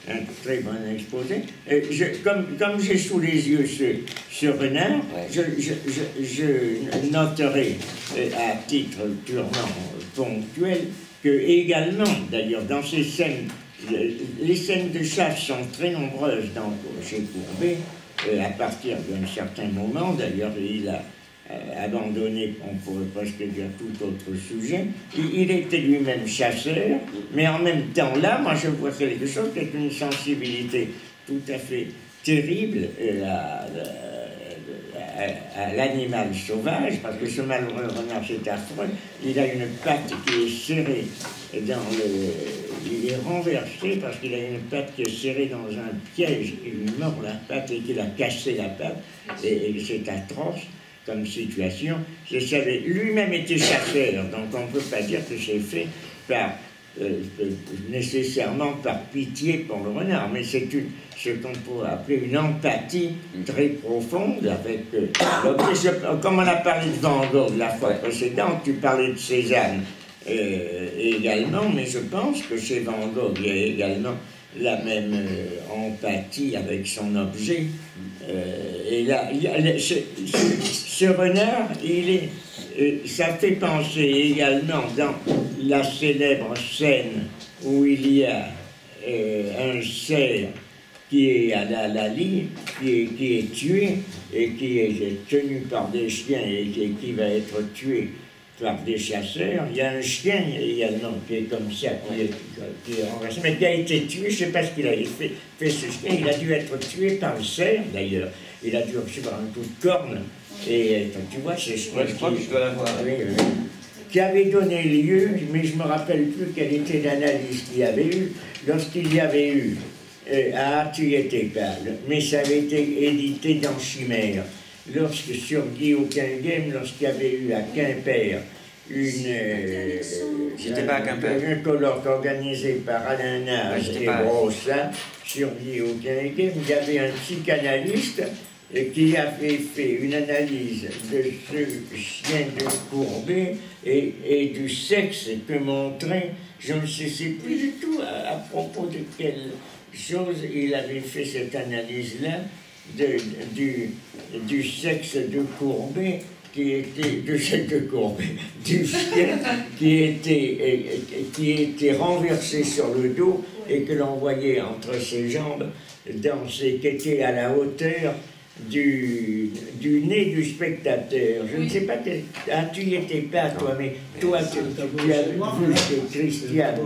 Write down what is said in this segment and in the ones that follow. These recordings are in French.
un très bon exposé. Comme j'ai sous les yeux ce renard, je noterai à titre purement ponctuel que également, d'ailleurs, dans ces scènes, les scènes de chasse sont très nombreuses chez Courbet, à partir d'un certain moment, d'ailleurs, il a abandonné, on pourrait presque dire, tout autre sujet. Il était lui-même chasseur, mais en même temps, là, moi, je vois quelque chose qui est une sensibilité tout à fait terrible à l'animal sauvage, parce que ce malheureux renard, c'est affreux, il a une patte qui est serrée il est renversé parce qu'il a une patte qui est serrée dans un piège qui lui mord la patte et qu'il a cassé la patte, et c'est atroce comme situation. Je savais, lui-même était chasseur, donc on ne peut pas dire que c'est fait par nécessairement par pitié pour le renard, mais c'est ce qu'on pourrait appeler une empathie très profonde avec comme on a parlé de Van Gogh la fois précédente, tu parlais de Cézanne également, mais je pense que chez Van Gogh il y a également la même empathie avec son objet. Et là, ce renard, ça fait penser également dans la célèbre scène où il y a un cerf qui est à la ligne, qui est tué et qui est tenu par des chiens et qui va être tué par des chasseurs. Il y a un chien également qui est comme ça, qui est renversé, mais qui a été tué. Je ne sais pas ce qu'il a fait ce chien. Il a dû être tué par le cerf d'ailleurs. Il a dû recevoir un coup de corne. Et tu vois, c'est ce je crois que je dois l'avoir. Qui avait donné lieu, mais je ne me rappelle plus quelle était l'analyse qu'il y avait eu, lorsqu'il y avait eu Tu étais pâle, mais ça avait été édité dans Chimère. Sur Guillaume Quinghem, lorsqu'il y avait eu à Quimper un colloque organisé par Alain Nage et Brossat sur Guillaume Quinghem, il y avait un psychanalyste qui avait fait une analyse de ce chien de Courbet et du sexe que montrait, je ne sais plus du tout à propos de quelle chose il avait fait cette analyse-là, du sexe de Courbet, du chien qui était renversé sur le dos et que l'on voyait entre ses jambes danser, qui était à la hauteur du nez du spectateur. Je ne sais pas, tu n'y étais pas toi, mais toi tu as vu que Christiane,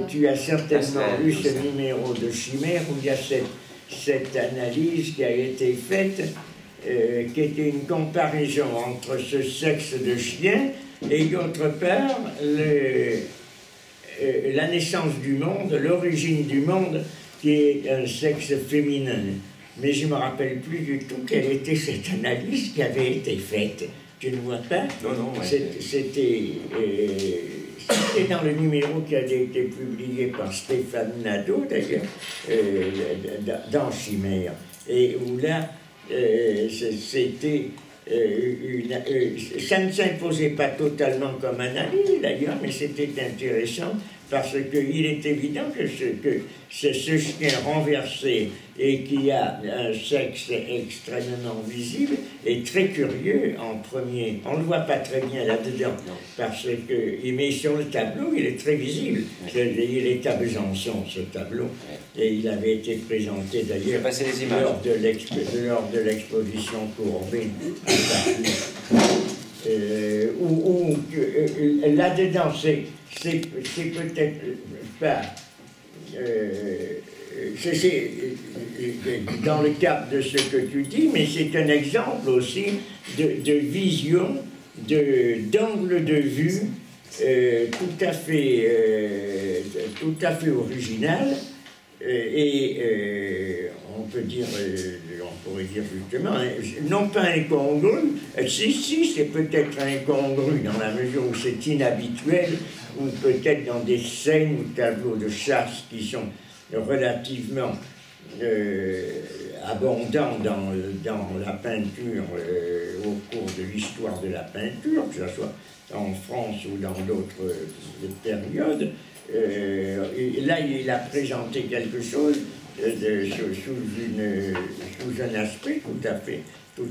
tu as certainement lu ce numéro de Chimère où il y a cette analyse qui a été faite, qui était une comparaison entre ce sexe de chien et d'autre part la naissance du monde, l'origine du monde, qui est un sexe féminin. Mais je ne me rappelle plus du tout quelle était cette analyse qui avait été faite. Tu ne vois pas? Non. C'était dans le numéro qui avait été publié par Stéphane Nadeau, d'ailleurs, dans Chimère. Et où là, c'était ça ne s'imposait pas totalement comme analyse, d'ailleurs, mais c'était intéressant parce qu'il est évident que ce chien renversé et qui a un sexe extrêmement visible est très curieux en premier. On ne le voit pas très bien là-dedans, parce que, mais sur le tableau, il est très visible. Il est à Besançon, ce tableau, et il avait été présenté d'ailleurs lors de l'exposition Courbet à Paris. Là-dedans, c'est peut-être pas... c'est dans le cadre de ce que tu dis, mais c'est un exemple aussi de vision, d'angle de vue tout à fait original, et on peut dire, on pourrait dire justement, non pas incongru, si c'est peut-être incongru dans la mesure où c'est inhabituel, ou peut-être dans des scènes ou tableaux de chasse qui sont relativement abondants dans la peinture au cours de l'histoire de la peinture, que ce soit en France ou dans d'autres périodes. et là, il a présenté quelque chose sous un aspect tout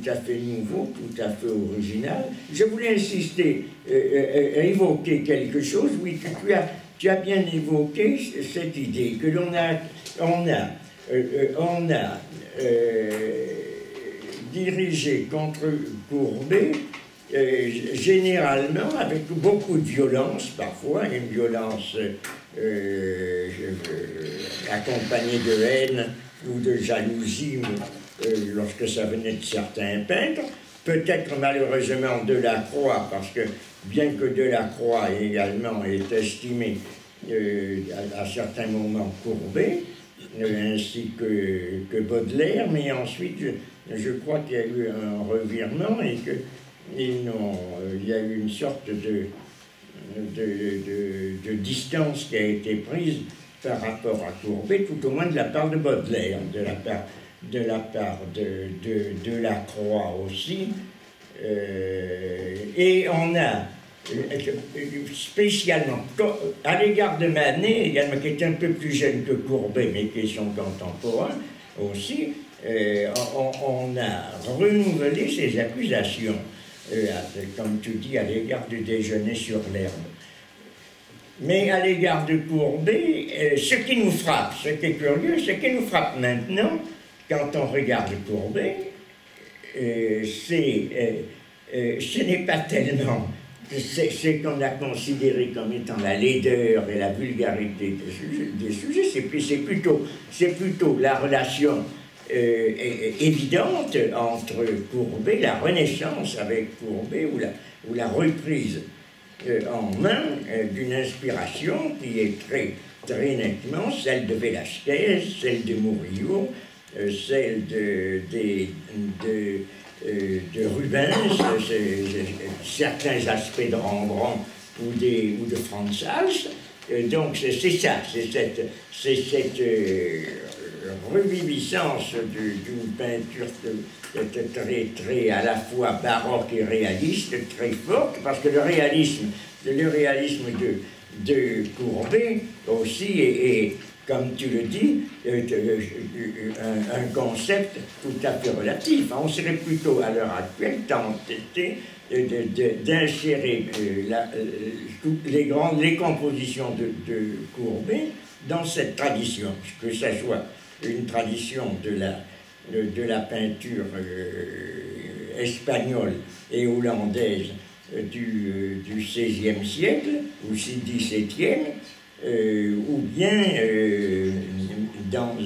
à fait nouveau, tout à fait original. Je voulais insister, évoquer quelque chose. Oui, tu as bien évoqué cette idée que l'on a dirigé contre Courbet, généralement avec beaucoup de violence, parfois, une violence accompagnée de haine ou de jalousie lorsque ça venait de certains peintres, peut-être malheureusement Delacroix, parce que bien que Delacroix également est estimé à certains moments Courbet, ainsi que Baudelaire, mais ensuite je crois qu'il y a eu un revirement et il y a eu une sorte de distance qui a été prise par rapport à Courbet, tout au moins de la part de Baudelaire, de la part de Delacroix aussi. Et on a spécialement, à l'égard de Manet, également, qui est un peu plus jeune que Courbet, mais qui est son contemporain aussi, on a renouvelé ses accusations, comme tu dis, à l'égard du déjeuner sur l'herbe. Mais à l'égard de Courbet, ce qui nous frappe, ce qui est curieux, ce qui nous frappe maintenant, quand on regarde Courbet, ce n'est pas tellement ce qu'on a considéré comme étant la laideur et la vulgarité des sujets, c'est plutôt la relation évidente entre Courbet, la Renaissance avec Courbet, ou la reprise en main d'une inspiration qui est très, très nettement celle de Velázquez, celle de Murillo, celle de Rubens, certains aspects de Rembrandt ou de Franz Hals. Donc c'est ça, c'est cette reviviscence d'une peinture très, très à la fois baroque et réaliste, très forte, parce que le réalisme de Courbet aussi est, comme tu le dis, un concept tout à fait relatif. On serait plutôt à l'heure actuelle tenté d'insérer les compositions de Courbet dans cette tradition, que ce soit une tradition de la peinture espagnole et hollandaise du XVIe siècle, ou XVIIe, ou bien dans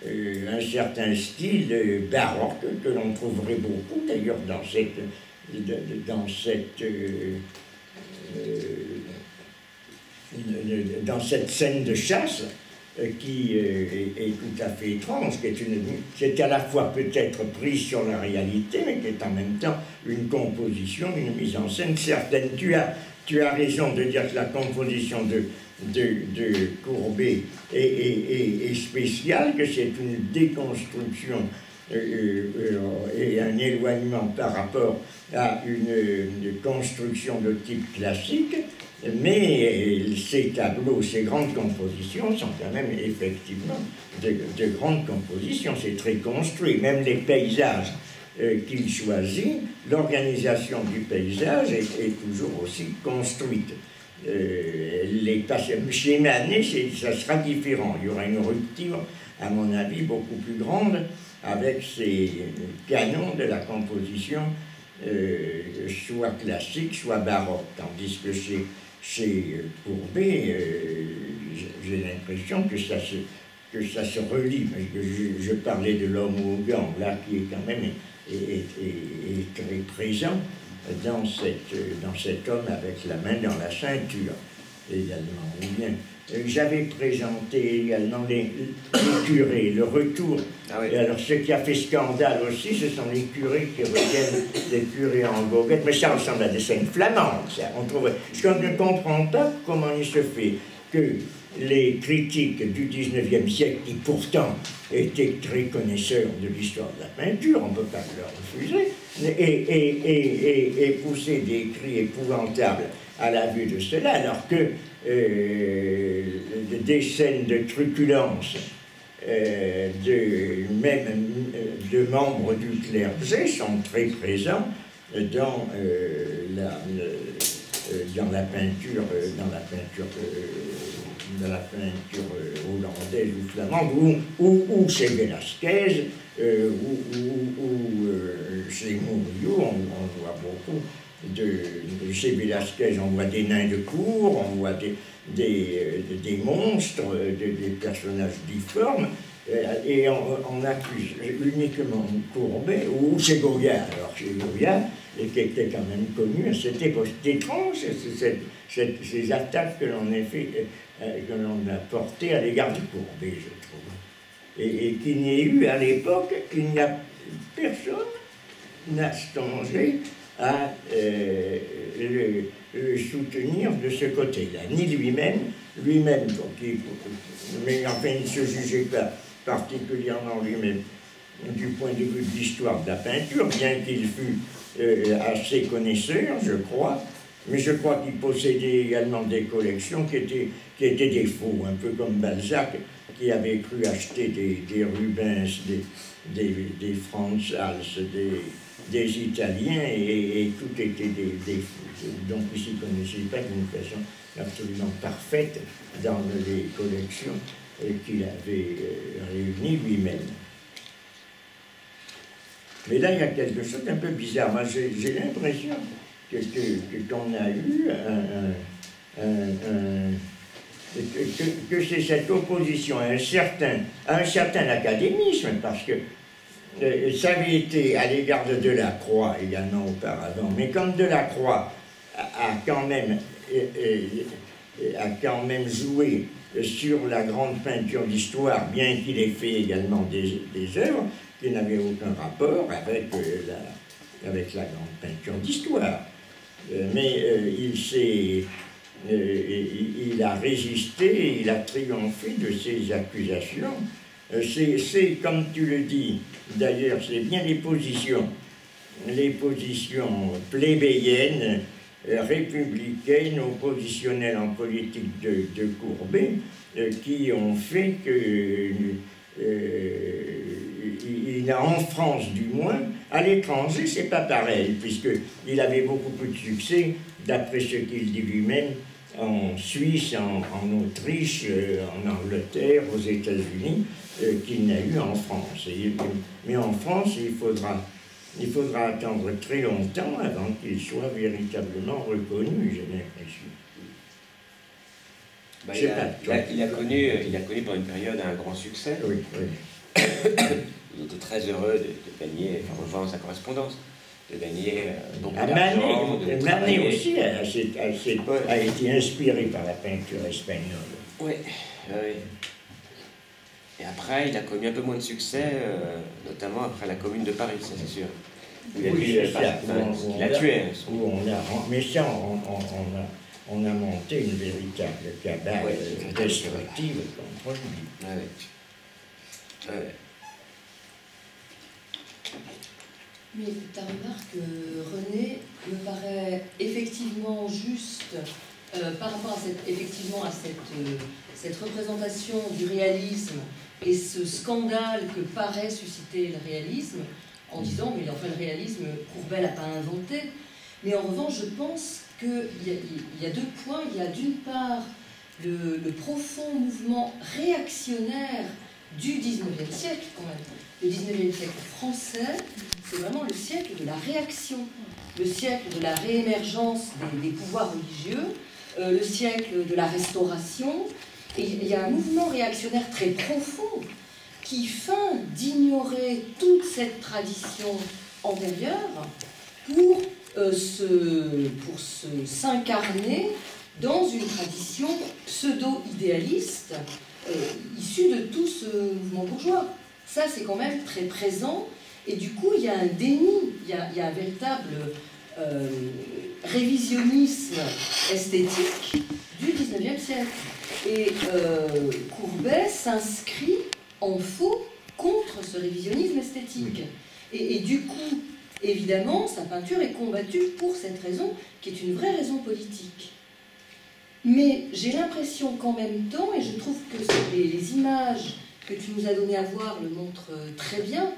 un certain style baroque que l'on trouverait beaucoup d'ailleurs dans cette scène de chasse qui est tout à fait étrange, qui est à la fois peut-être prise sur la réalité, mais qui est en même temps une composition, une mise en scène certaine. Tu as raison de dire que la composition de Courbet est spéciale, que c'est une déconstruction et un éloignement par rapport à une construction de type classique, mais ces tableaux, ces grandes compositions sont quand même effectivement de grandes compositions, c'est très construit, même les paysages qu'il choisit, l'organisation du paysage est toujours aussi construite. Chez Manet, ça sera différent. Il y aura une rupture, à mon avis, beaucoup plus grande avec ces canons de la composition, soit classique, soit baroque. Tandis que chez Courbet, j'ai l'impression que ça se relie. Je parlais de l'homme au gant, là, qui est quand même est très présent dans cet homme avec la main dans la ceinture également. Ou bien, j'avais présenté également les curés, le retour. Ah oui. Et alors ce qui a fait scandale aussi, ce sont les curés qui reviennent, des curés en goguette, mais ça ressemble à des scènes flamandes, ça. Je ne comprends pas comment il se fait que les critiques du XIXe siècle, qui pourtant étaient très connaisseurs de l'histoire de la peinture, on ne peut pas leur refuser, et pousser des cris épouvantables à la vue de cela, alors que des scènes de truculence, même de membres du clergé sont très présents dans la peinture hollandaise ou flamande, ou chez Velázquez, ou chez Murillo, on voit beaucoup. Chez Velázquez, on voit des nains de cour, on voit des monstres, des personnages difformes, et on accuse uniquement Courbet, ou chez Goya. Alors chez Goya, qui était quand même connu à cette époque. C'est étrange, ces attaques que l'on a portées à l'égard du Courbet, je trouve. Et qu'il n'y ait eu à l'époque, personne n'a songé à le soutenir de ce côté-là, ni lui-même, mais enfin il ne se jugeait pas particulièrement lui-même du point de vue de l'histoire de la peinture, bien qu'il fût assez connaisseur, je crois, mais je crois qu'il possédait également des collections qui étaient des faux, un peu comme Balzac, qui avait cru acheter des Rubens, des Franz Hals, des Italiens, et tout était des faux. Donc il ne s'y connaissait pas d'une façon absolument parfaite dans les collections qu'il avait réunies lui-même. Mais là, il y a quelque chose d'un peu bizarre. Moi, j'ai l'impression qu'on a eu que c'est cette opposition à un certain académisme, parce que ça avait été à l'égard de Delacroix également auparavant, mais comme Delacroix a quand même joué sur la grande peinture d'histoire, bien qu'il ait fait également des œuvres qui n'avaient aucun rapport avec la grande peinture d'histoire. Mais il a résisté, il a triomphé de ces accusations. C'est, comme tu le dis, d'ailleurs, c'est bien les positions plébéiennes, républicaines, oppositionnelles en politique de Courbet, qui ont fait il a, en France du moins, à l'étranger, c'est pas pareil, puisqu'il avait beaucoup plus de succès, d'après ce qu'il dit lui-même, en Suisse, en Autriche, en Angleterre, aux États-Unis, qu'il n'a eu en France. Mais en France, il faudra attendre très longtemps avant qu'il soit véritablement reconnu, j'ai l'impression. Il a connu pendant une période un grand succès. Oui. Il était très heureux de gagner, en rejoignant sa correspondance, de gagner beaucoup d'argent. Manet aussi a été inspiré par la peinture espagnole. Oui. Et après, il a connu un peu moins de succès, notamment après la Commune de Paris, ça c'est sûr. Il a tué. Mais ça, on a monté une véritable cabale destructive contre lui. Mais ta remarque, René, me paraît effectivement juste par rapport à cette représentation du réalisme et ce scandale que paraît susciter le réalisme, en disant, mais enfin le réalisme, Courbet l'a pas inventé. Mais en revanche, je pense qu'il y a deux points. Il y a d'une part le profond mouvement réactionnaire du 19e siècle, quand même. Le 19e siècle français, c'est vraiment le siècle de la réaction, le siècle de la réémergence des pouvoirs religieux, le siècle de la restauration. Et il y a un mouvement réactionnaire très profond qui feint d'ignorer toute cette tradition antérieure pour s'incarner dans une tradition pseudo-idéaliste issue de tout ce mouvement bourgeois. Ça, c'est quand même très présent, et du coup, il y a un déni, il y a un véritable révisionnisme esthétique du 19e siècle. Et Courbet s'inscrit en faux contre ce révisionnisme esthétique. Et du coup, évidemment, sa peinture est combattue pour cette raison, qui est une vraie raison politique. Mais j'ai l'impression qu'en même temps, et je trouve les images que tu nous as données à voir le montrent très bien,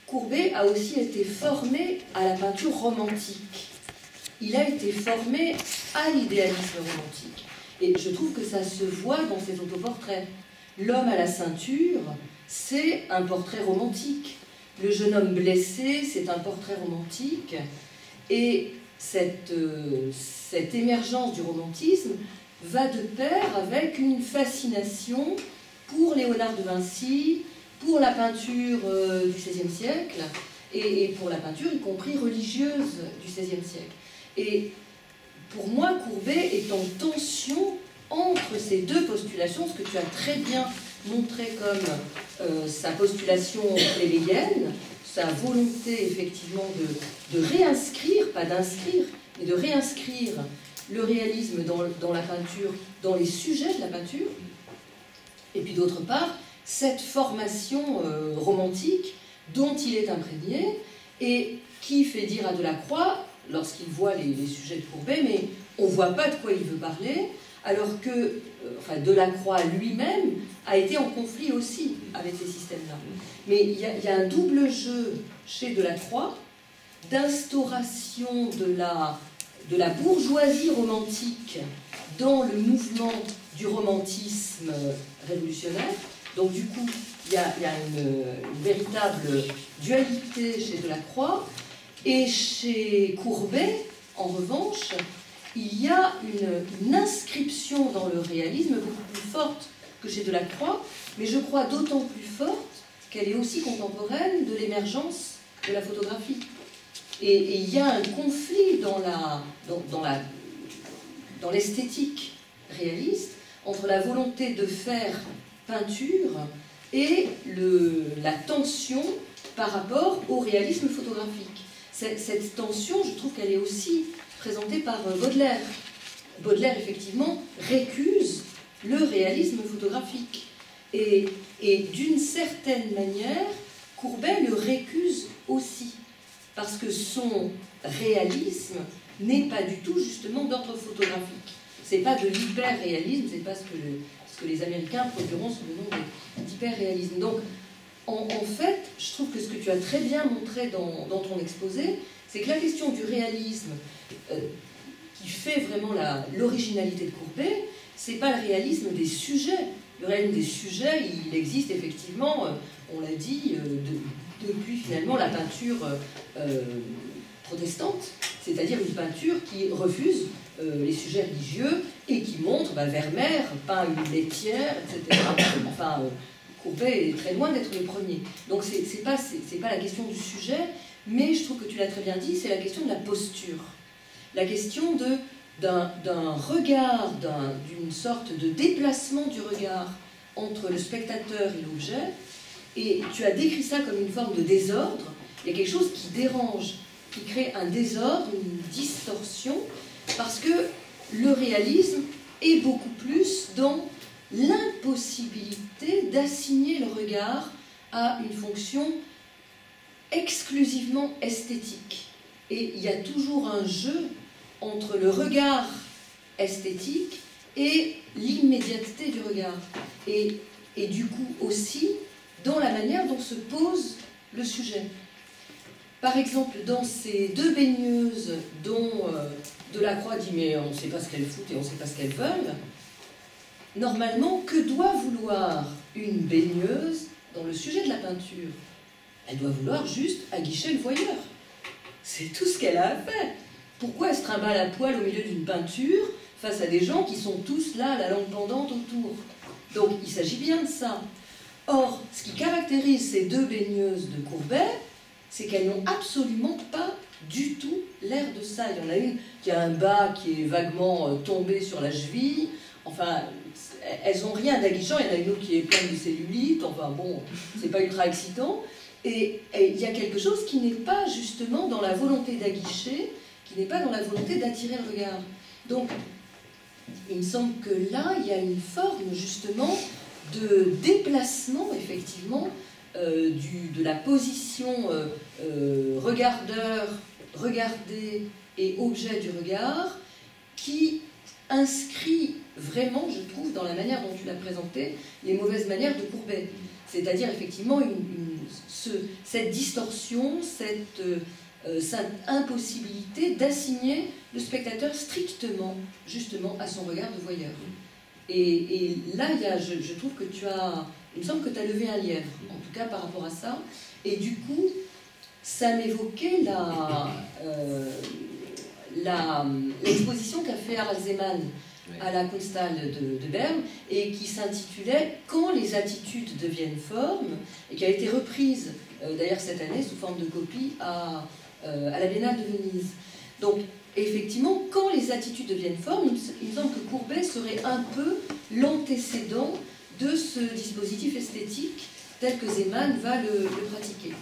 Courbet a aussi été formé à la peinture romantique. Il a été formé à l'idéalisme romantique. Et je trouve que ça se voit dans ses autoportraits. L'homme à la ceinture, c'est un portrait romantique. Le jeune homme blessé, c'est un portrait romantique. Et cette émergence du romantisme va de pair avec une fascination pour Léonard de Vinci, pour la peinture du XVIe siècle, et pour la peinture, y compris religieuse, du XVIe siècle. Et pour moi, Courbet est en tension entre ces deux postulations, ce que tu as très bien montré comme sa postulation plébéienne, sa volonté effectivement de réinscrire, pas d'inscrire, mais de réinscrire le réalisme dans la peinture, dans les sujets de la peinture, et puis d'autre part, cette formation romantique dont il est imprégné, et qui fait dire à Delacroix, lorsqu'il voit les sujets de Courbet, mais on ne voit pas de quoi il veut parler, alors que Delacroix lui-même a été en conflit aussi avec ces systèmes-là. Mais il y a un double jeu chez Delacroix d'instauration de la bourgeoisie romantique dans le mouvement du romantisme révolutionnaire. Donc du coup, il y a une véritable dualité chez Delacroix. Et chez Courbet, en revanche, il y a une inscription dans le réalisme beaucoup plus forte que chez Delacroix, mais je crois d'autant plus forte qu'elle est aussi contemporaine de l'émergence de la photographie. Et il y a un conflit dans l'esthétique réaliste entre la volonté de faire peinture et la tension par rapport au réalisme photographique. Cette tension, je trouve qu'elle est aussi présentée par Baudelaire. Baudelaire, effectivement, récuse le réalisme photographique. Et d'une certaine manière, Courbet le récuse aussi. Parce que son réalisme n'est pas du tout, justement, d'ordre photographique. C'est pas de l'hyper-réalisme, c'est pas ce que les Américains produiront sous le nom d'hyper-réalisme. Donc, en fait, je trouve que ce que tu as très bien montré dans ton exposé, c'est que la question du réalisme, qui fait vraiment l'originalité de Courbet, c'est pas le réalisme des sujets. Le réalisme des sujets, il existe effectivement, on l'a dit, depuis finalement la peinture protestante, c'est-à-dire une peinture qui refuse les sujets religieux et qui montre Vermeer peint une laitière, etc. Enfin, Courbet est très loin d'être le premier. Donc c'est pas la question du sujet, mais je trouve que tu l'as très bien dit, c'est la question de la posture. La question d'un regard, d'une sorte de déplacement du regard entre le spectateur et l'objet, et tu as décrit ça comme une forme de désordre. Il y a quelque chose qui dérange, qui crée un désordre, une distorsion, parce que le réalisme est beaucoup plus dans l'impossibilité d'assigner le regard à une fonction exclusivement esthétique. Et il y a toujours un jeu entre le regard esthétique et l'immédiateté du regard. Et du coup aussi dans la manière dont se pose le sujet. Par exemple, dans ces deux baigneuses dont Delacroix dit « mais on ne sait pas ce qu'elles foutent et on ne sait pas ce qu'elles veulent », normalement, que doit vouloir une baigneuse dans le sujet de la peinture? Elle doit vouloir juste aguicher le voyeur. C'est tout ce qu'elle a à faire. Pourquoi elle se trimballe à poil au milieu d'une peinture face à des gens qui sont tous là, la langue pendante autour? Donc, il s'agit bien de ça. Or, ce qui caractérise ces deux baigneuses de Courbet, c'est qu'elles n'ont absolument pas du tout l'air de ça. Il y en a une qui a un bas qui est vaguement tombé sur la cheville. Enfin, elles n'ont rien d'aguichant. Il y en a une autre qui est pleine de cellulite. Enfin bon, c'est pas ultra excitant. Et il y a quelque chose qui n'est pas justement dans la volonté d'aguicher, qui n'est pas dans la volonté d'attirer le regard. Donc, il me semble que là, il y a une forme justement de déplacement, effectivement, de la position regardeur, regardé et objet du regard, qui inscrit vraiment, je trouve, dans la manière dont tu l'as présenté, les mauvaises manières de Courbet. C'est-à-dire effectivement cette distorsion, cette impossibilité d'assigner le spectateur strictement, justement, à son regard de voyeur. Et là, je trouve que il me semble que tu as levé un lièvre, en tout cas par rapport à ça. Et du coup, ça m'évoquait l'exposition qu'a fait Harald Zeman à la Kunsthalle de Berne, et qui s'intitulait « Quand les attitudes deviennent formes », et qui a été reprise, d'ailleurs cette année, sous forme de copie, à la Biennale de Venise. Donc, effectivement, quand les attitudes deviennent formes, il me semble que Courbet serait un peu l'antécédent de ce dispositif esthétique tel que Zeman va le pratiquer.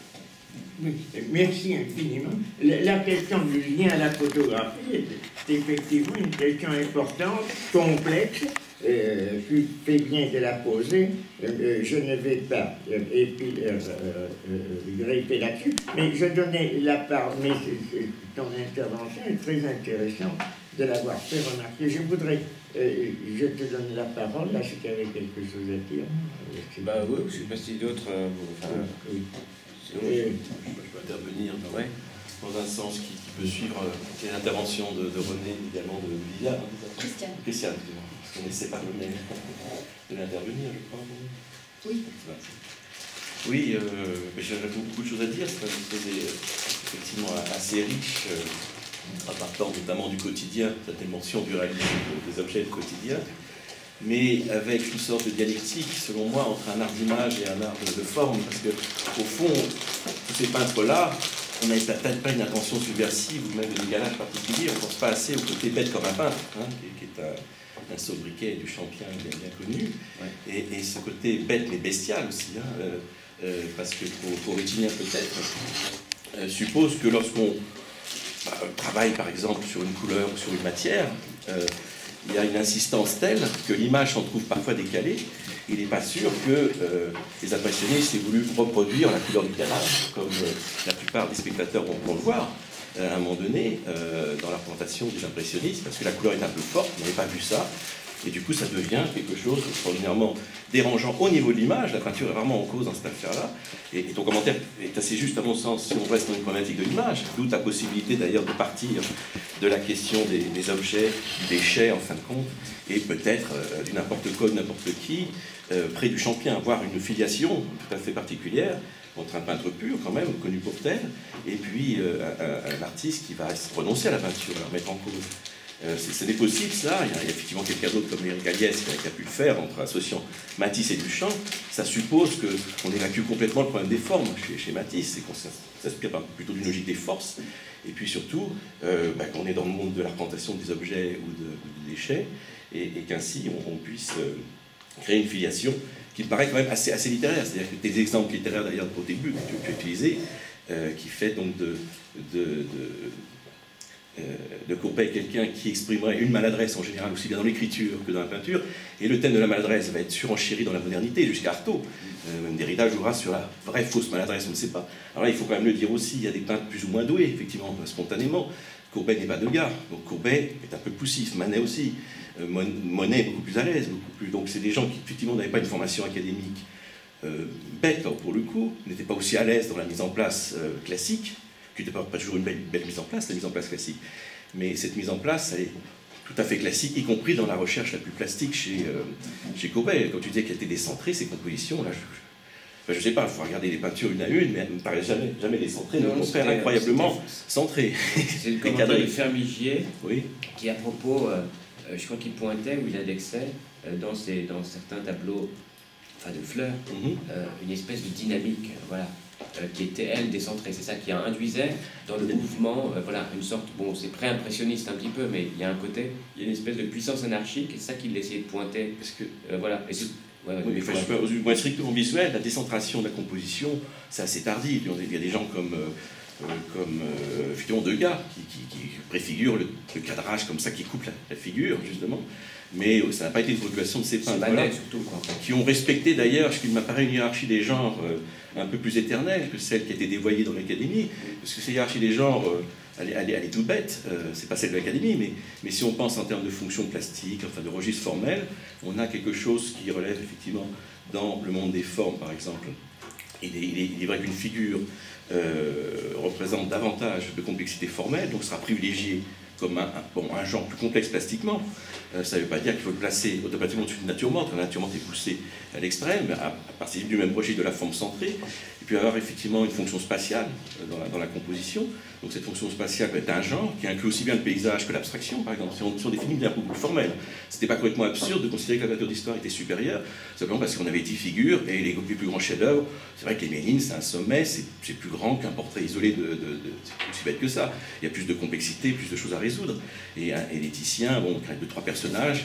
Oui, merci infiniment. La question du lien à la photographie est effectivement une question importante, complexe. Tu fais bien de la poser. Je ne vais pas greffer là-dessus, mais je donnais la part, mais ton intervention est très intéressante de l'avoir fait remarquer. Je te donne la parole, là, si tu avais quelque chose à dire. Bah oui, je ne sais pas si d'autres... oui. Je peux intervenir dans un sens qui peut suivre l'intervention de René, également de Viviane. Christiane, parce qu'on n'essaie pas de l'intervenir, je crois. Oui. Oui, j'ai beaucoup de choses à dire. C'est un exposé effectivement assez riche, en partant notamment du quotidien, cette dimension du réalisme des objets du quotidien, mais avec une sorte de dialectique, selon moi, entre un art d'image et un art de forme, parce que au fond, tous ces peintres-là, on n'a peut-être pas une intention subversive ou même de dégalage particulier, on ne pense pas assez au côté bête comme un peintre, qui est un sobriquet du Champien bien connu, et ce côté bête mais bestial aussi, parce que pour Regina peut-être, suppose que lorsqu'on travaille par exemple sur une couleur ou sur une matière, il y a une insistance telle que l'image s'en trouve parfois décalée. Il n'est pas sûr que les impressionnistes aient voulu reproduire la couleur du canard, comme la plupart des spectateurs vont le voir à un moment donné dans la représentation des impressionnistes, parce que la couleur est un peu forte, on n'avait pas vu ça, et du coup ça devient quelque chose d'extraordinairement dérangeant au niveau de l'image. La peinture est vraiment en cause dans cette affaire-là, et ton commentaire est assez juste à mon sens si on reste dans une problématique de l'image, d'où ta possibilité d'ailleurs de partir de la question des objets, du déchet en fin de compte, et peut-être du n'importe quoi, de n'importe qui, près du Champien, avoir une filiation tout à fait particulière entre un peintre pur, quand même, connu pour tel, et puis un artiste qui va renoncer à la peinture, la remettre en cause. Ce n'est possible, ça. Il y a effectivement quelqu'un d'autre comme Éric Aliès qui a pu le faire, entre associant Matisse et Duchamp. Ça suppose qu'on évacue complètement le problème des formes chez Matisse, et qu'on s'inspire plutôt d'une logique des forces, et puis surtout qu'on est dans le monde de la représentation des objets ou des déchets, et qu'ainsi on puisse créer une filiation qui me paraît quand même assez littéraire. C'est-à-dire que tes exemples littéraires d'ailleurs au début que tu as utilisés, qui fait donc de Courbet quelqu'un qui exprimerait une maladresse en général aussi bien dans l'écriture que dans la peinture, et le thème de la maladresse va être surenchéri dans la modernité jusqu'à Artaud. Même Derrida jouera sur la vraie fausse maladresse, on ne sait pas. Alors là, il faut quand même le dire aussi, il y a des peintres plus ou moins doués, effectivement, spontanément. Courbet n'est pas de gars, donc Courbet est un peu poussif, Manet aussi. Monet est beaucoup plus à l'aise, beaucoup plus. Donc c'est des gens qui effectivement n'avaient pas une formation académique bête, pour le coup, n'étaient pas aussi à l'aise dans la mise en place classique, qui n'était pas toujours une belle mise en place, la mise en place classique. Mais cette mise en place, elle est tout à fait classique, y compris dans la recherche la plus plastique chez Courbet. Quand tu disais qu'elle était décentrée, ces compositions, là, je ne sais pas, il faut regarder les peintures une à une, mais elles ne me paraissent jamais décentrées, mais au contraire incroyablement centrées. C'est le commentaire de Fermigier, oui, qui à propos, je crois qu'il pointait ou il indexait dans certains tableaux, enfin de fleurs, une espèce de dynamique, voilà. Qui était, elle, décentrée. C'est ça qui induisait dans le mouvement, voilà, une sorte, bon, c'est pré-impressionniste un petit peu, mais il y a un côté, il y a une espèce de puissance anarchique, et c'est ça qu'il essayait de pointer. Parce que, voilà. Et oui, au moins strictement visuel, la décentration de la composition, c'est assez tardif. Il y a des gens comme effectivement Degas, qui préfigure le cadrage comme ça, qui coupe la figure, justement. Mais ça n'a pas été une préoccupation de ces peintres qui ont respecté d'ailleurs ce qui m'apparaît une hiérarchie des genres un peu plus éternelle que celle qui a été dévoyée dans l'Académie, parce que ces hiérarchies des genres elle est toute bête, c'est pas celle de l'Académie, mais si on pense en termes de fonction plastique, enfin de registre formel, on a quelque chose qui relève effectivement dans le monde des formes, par exemple. Il est vrai qu'une figure représente davantage de complexité formelle, donc sera privilégiée comme un genre plus complexe plastiquement. Ça ne veut pas dire qu'il faut le placer automatiquement dessus de nature morte. La nature morte est poussée à l'extrême, à partir du même registre de la forme centrée. Il peut y avoir effectivement une fonction spatiale dans la composition. Donc cette fonction spatiale peut être un genre qui inclut aussi bien le paysage que l'abstraction, par exemple, si on définit bien beaucoup plus formel. C'était pas complètement absurde de considérer que la nature d'histoire était supérieure, simplement parce qu'on avait 10 figures, et les plus grands chefs-d'œuvre, c'est vrai que les Ménines, c'est un sommet, c'est plus grand qu'un portrait isolé c'est aussi bête que ça. Il y a plus de complexité, plus de choses à résoudre. Et les Titiens, bon, il y a 2-3 personnages,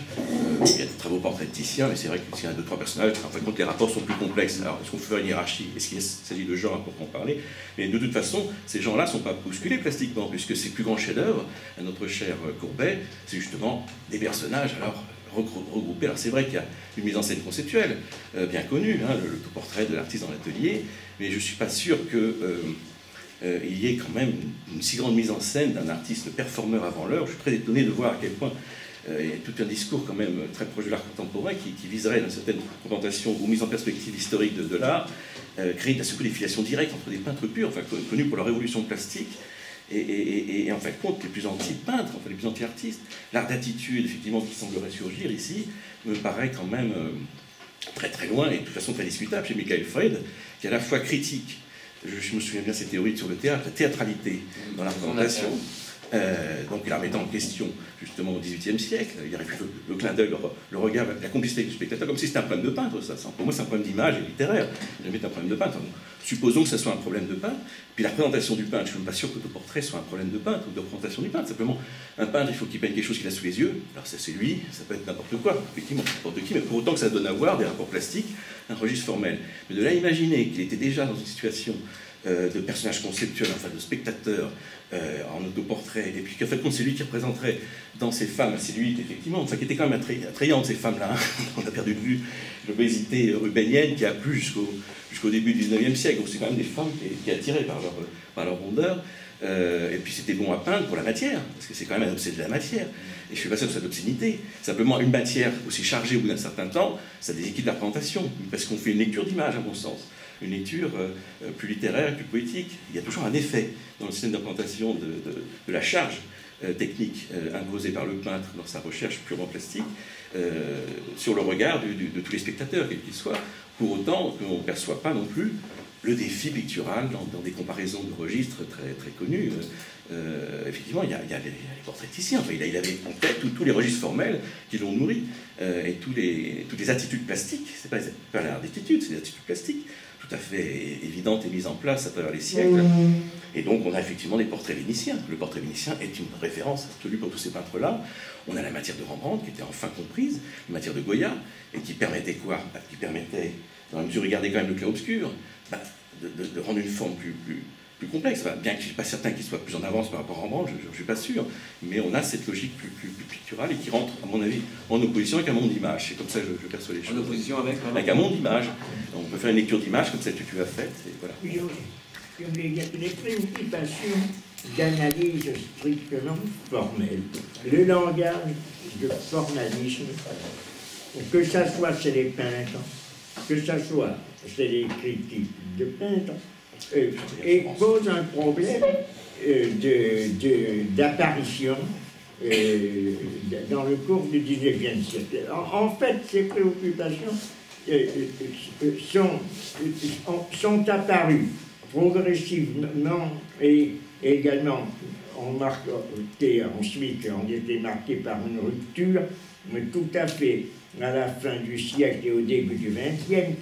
il y a de très beaux portraits de Titien, mais c'est vrai que s'il y a 2-3 personnages, en fin de compte, les rapports sont plus complexes. Alors, est-ce qu'on fait une hiérarchie? Est-ce qu'il s'agit de genre à proprement parler? Mais de toute façon, ces gens-là ne sont pas bousculés plastiquement, puisque ces plus grands chefs-d'œuvre, à notre cher Courbet, c'est justement des personnages alors regroupés. Alors c'est vrai qu'il y a une mise en scène conceptuelle bien connue, hein, l'autoportrait de l'artiste dans l'atelier, mais je ne suis pas sûr qu'il y ait quand même une si grande mise en scène d'un artiste performeur avant l'heure. Je suis très étonné de voir à quel point il y a tout un discours quand même très proche de l'art contemporain qui viserait dans certaines représentations ou mise en perspective historique de l'art, créer d'un seul coup des filiations directes entre des peintres purs, enfin connus pour leur révolution plastique, et en fin de compte, les plus anti-peintres, enfin les plus anti-artistes. L'art d'attitude, effectivement, qui semblerait surgir ici, me paraît quand même très très loin, et de toute façon très discutable chez Michael Freud, qui est à la fois critique, je me souviens bien de ses théories sur le théâtre, la théâtralité dans la représentation. Donc il la remettant en question justement au XVIIIe siècle, il y aurait plus le clin d'œil, le regard, la complicité du spectateur, comme si c'était un problème de peintre, ça. Pour moi c'est un problème d'image et littéraire, jamais un problème de peintre. Donc, supposons que ça soit un problème de peintre, puis la représentation du peintre, je ne suis même pas sûr que l'autoportrait soit un problème de peintre ou de représentation du peintre, simplement un peintre il faut qu'il peigne quelque chose qu'il a sous les yeux, alors ça c'est lui, ça peut être n'importe quoi, effectivement, n'importe qui, mais pour autant que ça donne à voir des rapports plastiques, un registre formel. Mais de là imaginer qu'il était déjà dans une situation de personnage conceptuel, enfin de spectateur en autoportrait, et puis qu'en fait, c'est lui qui représenterait dans ces femmes, c'est lui effectivement, enfin qui était quand même attrayante ces femmes-là, on a perdu de vue l'obésité rubénienne qui a plu jusqu'au début du 19e siècle, donc c'est quand même des femmes qui attiraient par leur rondeur, et puis c'était bon à peindre pour la matière, parce que c'est quand même un obsédé de la matière, et je suis pas sûr de cette obscénité, simplement une matière aussi chargée au bout d'un certain temps, ça déséquilibre la représentation, parce qu'on fait une lecture d'image à mon sens. Une lecture plus littéraire, plus poétique. Il y a toujours un effet dans le système de représentation de la charge technique imposée par le peintre dans sa recherche purement plastique sur le regard de tous les spectateurs, quels qu'ils soient, pour autant qu'on ne perçoit pas non plus le défi pictural dans des comparaisons de registres très, très connus. Effectivement, il y a les portraits Titien, enfin, il avait en tête tous les registres formels qui l'ont nourri, et toutes les attitudes plastiques, c'est pas l'art d'attitude, c'est des attitudes plastiques, tout à fait évidentes et mises en place à travers les siècles. Et donc on a effectivement des portraits vénitiens. Le portrait vénitien est une référence absolue pour tous ces peintres-là. On a la matière de Rembrandt qui était enfin comprise, la matière de Goya, et qui permettait quoi? Qui permettait, dans la mesure où regardez quand même le clair-obscur, de rendre une forme plus complexe, bien que je ne suis pas certain qu'il soit plus en avance par rapport à Rembrandt, je ne suis pas sûr, mais on a cette logique plus picturale et qui rentre, à mon avis, en opposition avec un monde d'image. C'est comme ça que je perçois les choses. En opposition avec un monde d'image. On peut faire une lecture d'image comme celle que tu as faite. Et voilà. Il y a une préoccupation d'analyse strictement formelle. Le langage de formalisme, que ça soit chez les peintres, que ça soit chez les critiques de peintres, et pose un problème d'apparition dans le cours du XIXe siècle. En fait, ces préoccupations sont apparues progressivement et également ont été marquées par une rupture, mais tout à fait à la fin du siècle et au début du XXe,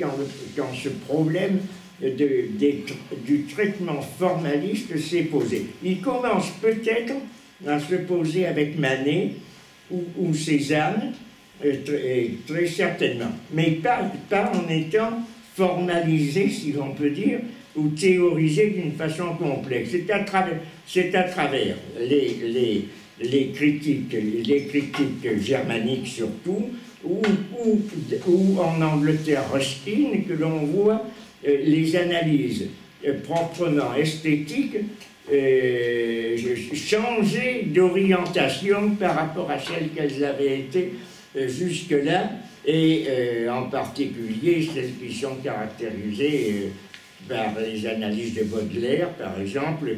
quand ce problème du traitement formaliste s'est posé. Il commence peut-être à se poser avec Manet ou Cézanne, très certainement, mais pas en étant formalisé, si l'on peut dire, ou théorisé d'une façon complexe. C'est à travers les critiques germaniques surtout, ou en Angleterre Ruskin, que l'on voit les analyses proprement esthétiques changer d'orientation par rapport à celle qu'elles avaient été jusque-là, et en particulier celles qui sont caractérisées par les analyses de Baudelaire, par exemple,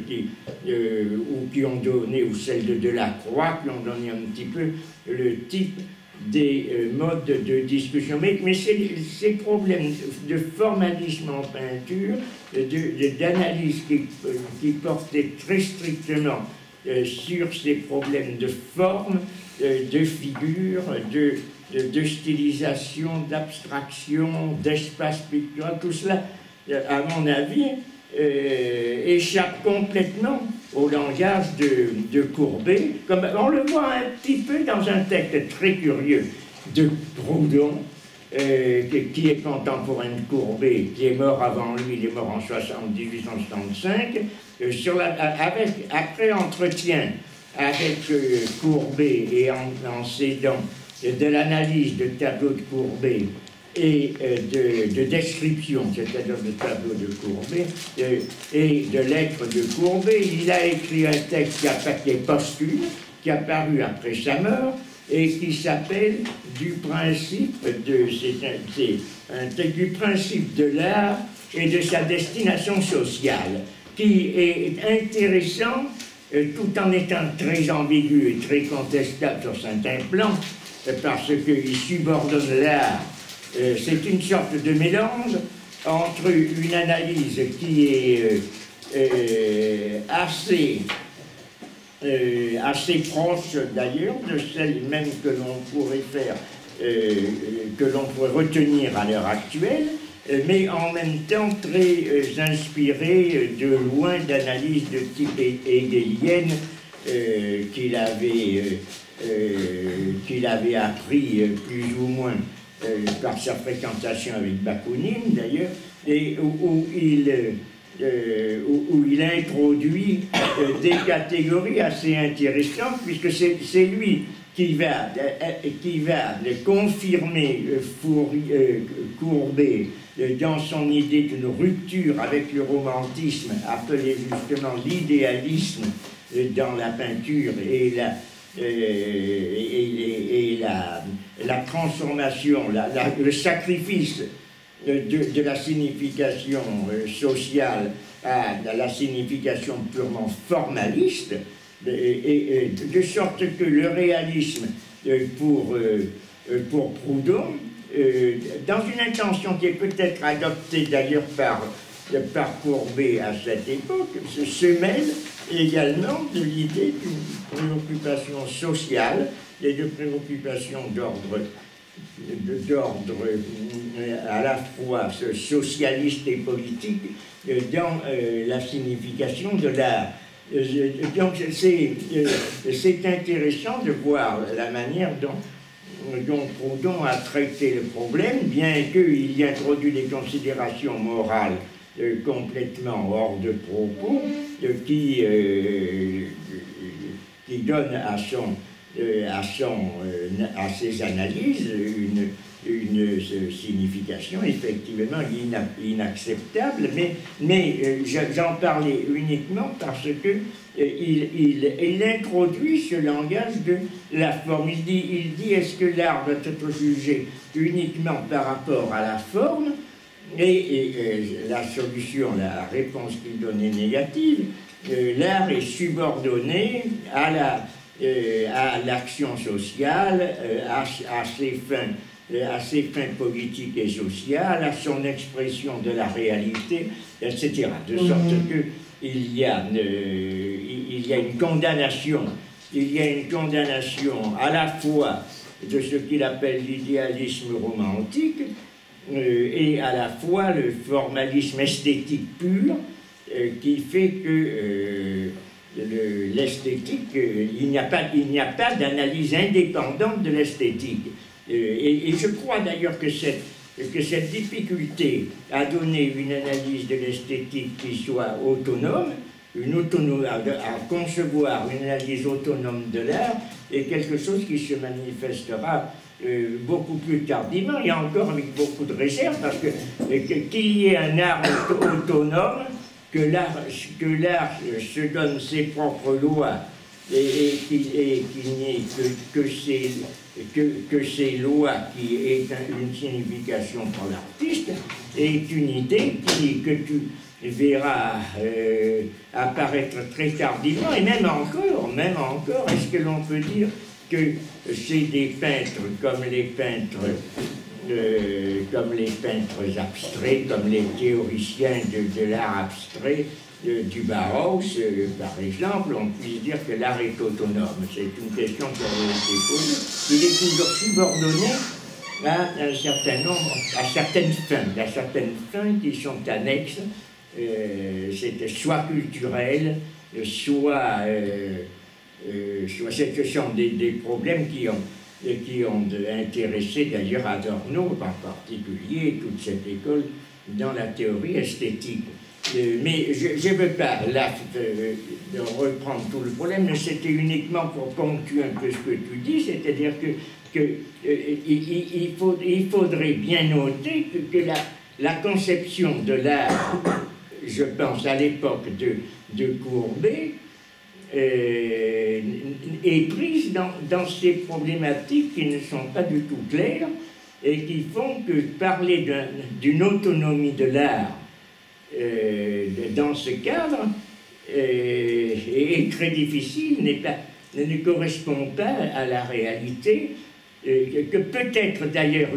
ou qui ont donné, ou celles de Delacroix, qui ont donné un petit peu le type des modes de discussion. Mais ces problèmes de formalisme en peinture, d'analyse qui portaient très strictement sur ces problèmes de forme, de figure, de stylisation, d'abstraction, d'espace pictural, tout cela, à mon avis, échappe complètement au langage de Courbet, comme on le voit un petit peu dans un texte très curieux de Proudhon, qui est contemporain de Courbet, qui est mort avant lui, il est mort en 1865, après entretien avec Courbet et en s'aidant de l'analyse de tableaux de Courbet et de description, c'est-à-dire de tableaux de Courbet, et de lettres de Courbet, il a écrit un texte qui est posthume, qui a paru après sa mort, et qui s'appelle du principe du principe de l'art et de sa destination sociale, qui est intéressant tout en étant très ambigu et très contestable sur certains plans, parce qu'il subordonne l'art. C'est une sorte de mélange entre une analyse qui est assez proche d'ailleurs de celle même que l'on pourrait faire, que l'on pourrait retenir à l'heure actuelle, mais en même temps très inspirée de loin d'analyses de type hegelienne qu'il avait appris plus ou moins par sa fréquentation avec Bakounine d'ailleurs, et où il introduit des catégories assez intéressantes, puisque c'est lui qui va confirmer Courbet dans son idée d'une rupture avec le romantisme, appelé justement l'idéalisme dans la peinture et la transformation, le sacrifice de la signification sociale à la signification purement formaliste, et de sorte que le réalisme pour Proudhon, dans une intention qui est peut-être adoptée d'ailleurs par Courbet à cette époque, se mêle également de l'idée d'une préoccupation sociale et de préoccupation d'ordre à la fois socialiste et politique dans la signification de l'art. Donc c'est intéressant de voir la manière dont Proudhon a traité le problème, bien qu'il y introduit des considérations morales complètement hors de propos, qui donnent à ses analyses une signification effectivement inacceptable, mais j'en parlais uniquement parce que il introduit ce langage de la forme. Il dit est-ce que l'art doit être jugé uniquement par rapport à la forme, et la solution, la réponse qu'il donne est négative. L'art est subordonné à l'action sociale, à ses fins politiques et sociales, à son expression de la réalité, etc. De sorte qu'il y a une condamnation, à la fois de ce qu'il appelle l'idéalisme romantique et à la fois le formalisme esthétique pur, qui fait que l'esthétique, il n'y a pas d'analyse indépendante de l'esthétique. Et je crois d'ailleurs que cette difficulté à donner une analyse de l'esthétique qui soit autonome, à concevoir une analyse autonome de l'art, est quelque chose qui se manifestera beaucoup plus tardivement, et encore avec beaucoup de réserve, parce que qu'il y ait un art autonome que l'art se donne ses propres lois et qu'il n'y ait que ces lois qui aient une signification pour l'artiste, est une idée que tu verras apparaître très tardivement, et même encore, est-ce que l'on peut dire que c'est des peintres comme les peintres abstraits, comme les théoriciens de l'art abstrait du Bauhaus, par exemple, on puisse dire que l'art est autonome. C'est une question qui a été posée. Il est toujours subordonné à un certain nombre, à certaines fins qui sont annexes, c'est soit culturelles, soit ce sont des problèmes qui ont intéressé d'ailleurs Adorno en particulier, toute cette école dans la théorie esthétique. Mais je ne veux pas là de reprendre tout le problème, mais c'était uniquement pour ponctuer un peu ce que tu dis, c'est-à-dire il faudrait bien noter que la conception de l'art, je pense à l'époque de Courbet, est prise dans ces problématiques qui ne sont pas du tout claires et qui font que parler d'une autonomie de l'art dans ce cadre est très difficile, ne correspond pas à la réalité, que peut-être d'ailleurs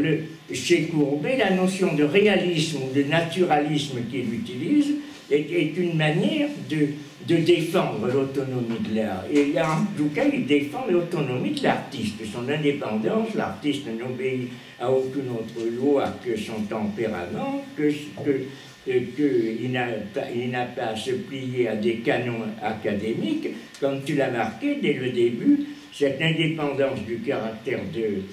chez Courbet, la notion de réalisme ou de naturalisme qu'il utilise est une manière de défendre l'autonomie de l'art. Et en tout cas, il défend l'autonomie de l'artiste, son indépendance. L'artiste n'obéit à aucune autre loi que son tempérament, qu'il n'a pas à se plier à des canons académiques. Comme tu l'as marqué dès le début, cette indépendance du caractère de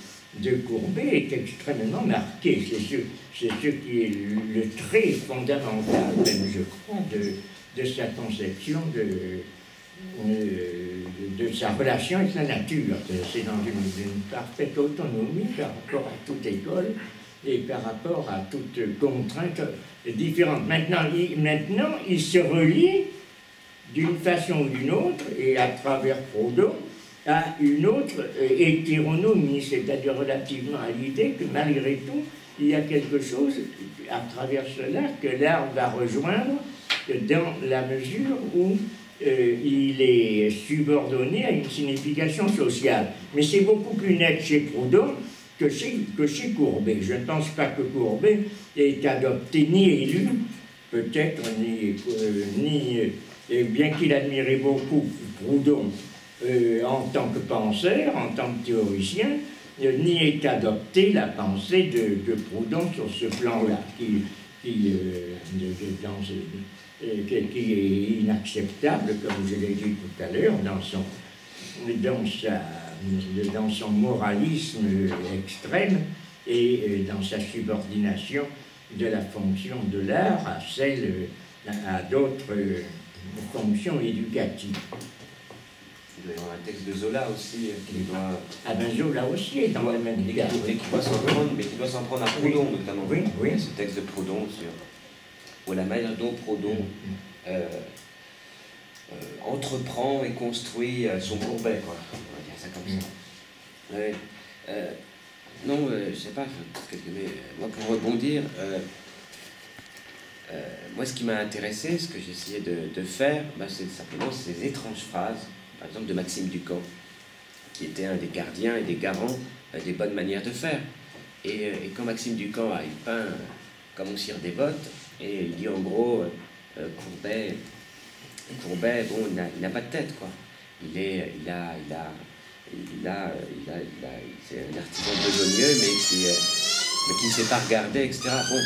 Courbet est extrêmement marquée. C'est ce qui est le trait fondamental, même je crois, de sa conception de sa relation avec la nature. C'est dans une parfaite autonomie par rapport à toute école et par rapport à toute contrainte différente. Maintenant, il se relie d'une façon ou d'une autre, et à travers Proudhon, à une autre hétéronomie, c'est-à-dire relativement à l'idée que malgré tout, il y a quelque chose à travers cela que l'art va rejoindre dans la mesure où il est subordonné à une signification sociale. Mais c'est beaucoup plus net chez Proudhon que chez Courbet. Je ne pense pas que Courbet ait adopté ni élu, peut-être, bien qu'il admirait beaucoup Proudhon en tant que penseur, en tant que théoricien, ni ait adopté la pensée de Proudhon sur ce plan-là, qui est inacceptable, comme je l'ai dit tout à l'heure, dans son moralisme extrême et dans sa subordination de la fonction de l'art à d'autres fonctions éducatives. Il doit y avoir un texte de Zola aussi qui doit... Ah ben Zola aussi est dans le même cas. Qui doit s'en prendre, mais qui doit s'en prendre à Proudhon, oui, notamment. Oui, oui. Ce texte de Proudhon ou la manière dont Proudhon entreprend et construit son Courbet, quoi. On va dire ça comme ça. Ouais. Non, je sais pas, mais moi pour rebondir, moi ce qui m'a intéressé, ce que j'ai essayé de faire, c'est simplement ces étranges phrases, par exemple de Maxime Ducamp, qui était un des gardiens et des garants des bonnes manières de faire. Et quand Maxime Ducamp il peint comme on cire des bottes, et il dit en gros, Courbet, bon, il n'a pas de tête, quoi. C'est un artisan besogneux, mais qui ne sait pas regarder, etc. Bon,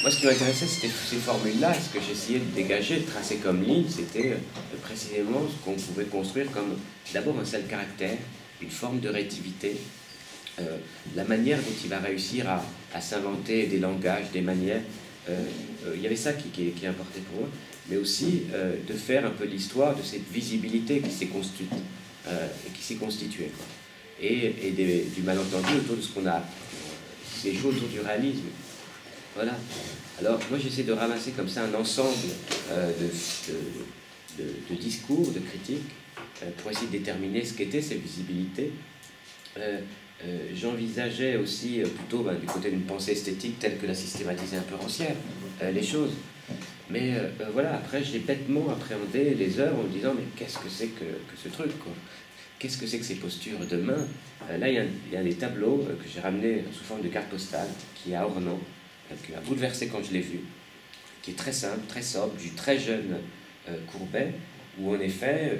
moi, ce qui m'intéressait, c'était toutes ces formules-là. Ce que j'essayais de dégager, de tracer comme ligne, c'était précisément ce qu'on pouvait construire comme d'abord un seul caractère, une forme de rétivité, la manière dont il va réussir à s'inventer des langages, des manières. Il y avait ça qui importait pour moi, mais aussi de faire un peu l'histoire de cette visibilité qui s'est construite et qui s'est constituée, quoi. Et du malentendu autour de ce qu'on a, ces jeux autour du réalisme. Voilà. Alors, moi, j'essaie de ramasser comme ça un ensemble de discours, de critiques, pour essayer de déterminer ce qu'étaient ces visibilités. J'envisageais aussi plutôt du côté d'une pensée esthétique telle que la systématiser un peu rancière, les choses. Mais voilà, après j'ai bêtement appréhendé les œuvres en me disant mais qu'est-ce que c'est que ce truc quoi? Qu'est-ce que c'est que ces postures de main? Là il y a des tableaux que j'ai ramenés sous forme de carte postale qui est à Ornans, qui m'a bouleversé quand je l'ai vu, qui est très simple, très sobre, du très jeune Courbet, où en effet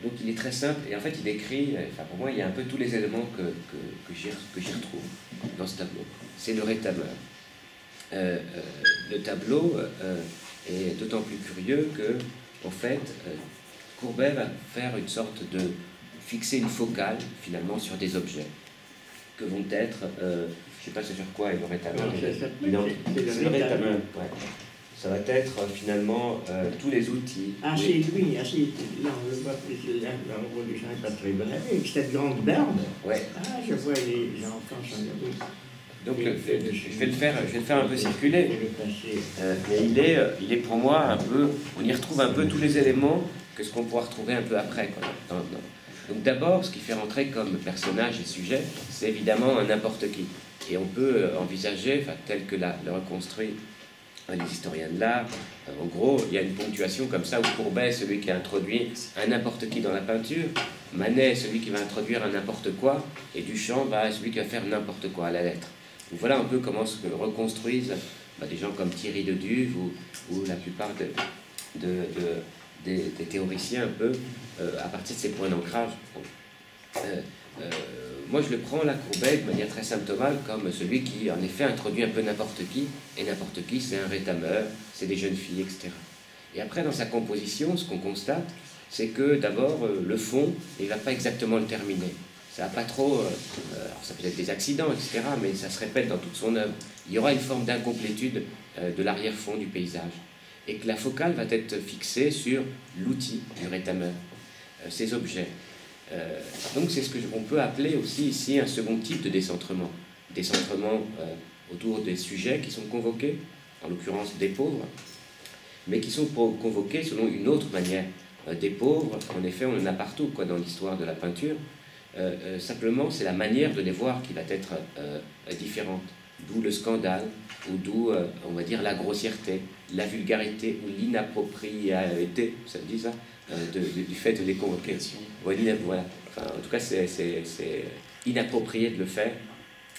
donc il est très simple et en fait il décrit, enfin pour moi il y a un peu tous les éléments que j'y retrouve dans ce tableau. C'est le rétameur. Le tableau est d'autant plus curieux que en fait Courbet va faire une sorte de fixer une focale finalement sur des objets que vont être, je ne sais pas sur quoi est le rétameur. C'est le rétameur. Ouais. Ça va être finalement tous les outils. Ah, c'est lui, là on le voit plus, là on voit du champ pas très bon avec cette grande barbe. Ouais. Ah, je vois les enfants sont là. Donc je vais le faire un peu circuler. Mais il est pour moi un peu, on y retrouve un peu tous les éléments que ce qu'on pourra retrouver un peu après. Quoi, Donc d'abord, ce qui fait rentrer comme personnage et sujet, c'est évidemment un n'importe qui. Et on peut envisager, tel que le reconstruit les historiens de l'art, en gros, il y a une ponctuation comme ça où Courbet est celui qui a introduit un n'importe qui dans la peinture, Manet est celui qui va introduire un n'importe quoi, et Duchamp va être celui qui va faire n'importe quoi à la lettre. Donc voilà un peu comment se reconstruisent des gens comme Thierry de Duve ou la plupart des théoriciens un peu à partir de ces points d'ancrage. Moi, je le prends, là, Courbet, de manière très symptomale, comme celui qui, en effet, introduit un peu n'importe qui, et n'importe qui, c'est un rétameur, c'est des jeunes filles, etc. Et après, dans sa composition, ce qu'on constate, c'est que, d'abord, le fond, il ne va pas exactement le terminer. Ça va pas trop... alors, ça peut être des accidents, etc., mais ça se répète dans toute son œuvre. Il y aura une forme d'incomplétude de l'arrière-fond du paysage. Et que la focale va être fixée sur l'outil du rétameur, ces objets. Donc c'est ce qu'on peut appeler aussi ici un second type de décentrement. Décentrement autour des sujets qui sont convoqués, en l'occurrence des pauvres, mais qui sont convoqués selon une autre manière. Des pauvres, en effet, on en a partout dans l'histoire de la peinture. Simplement, c'est la manière de les voir qui va être différente. D'où le scandale, ou d'où, on va dire, la grossièreté, la vulgarité ou l'inappropriété, ça dit ça, du fait de les convoquer. Voilà. Enfin, en tout cas, c'est inapproprié de le faire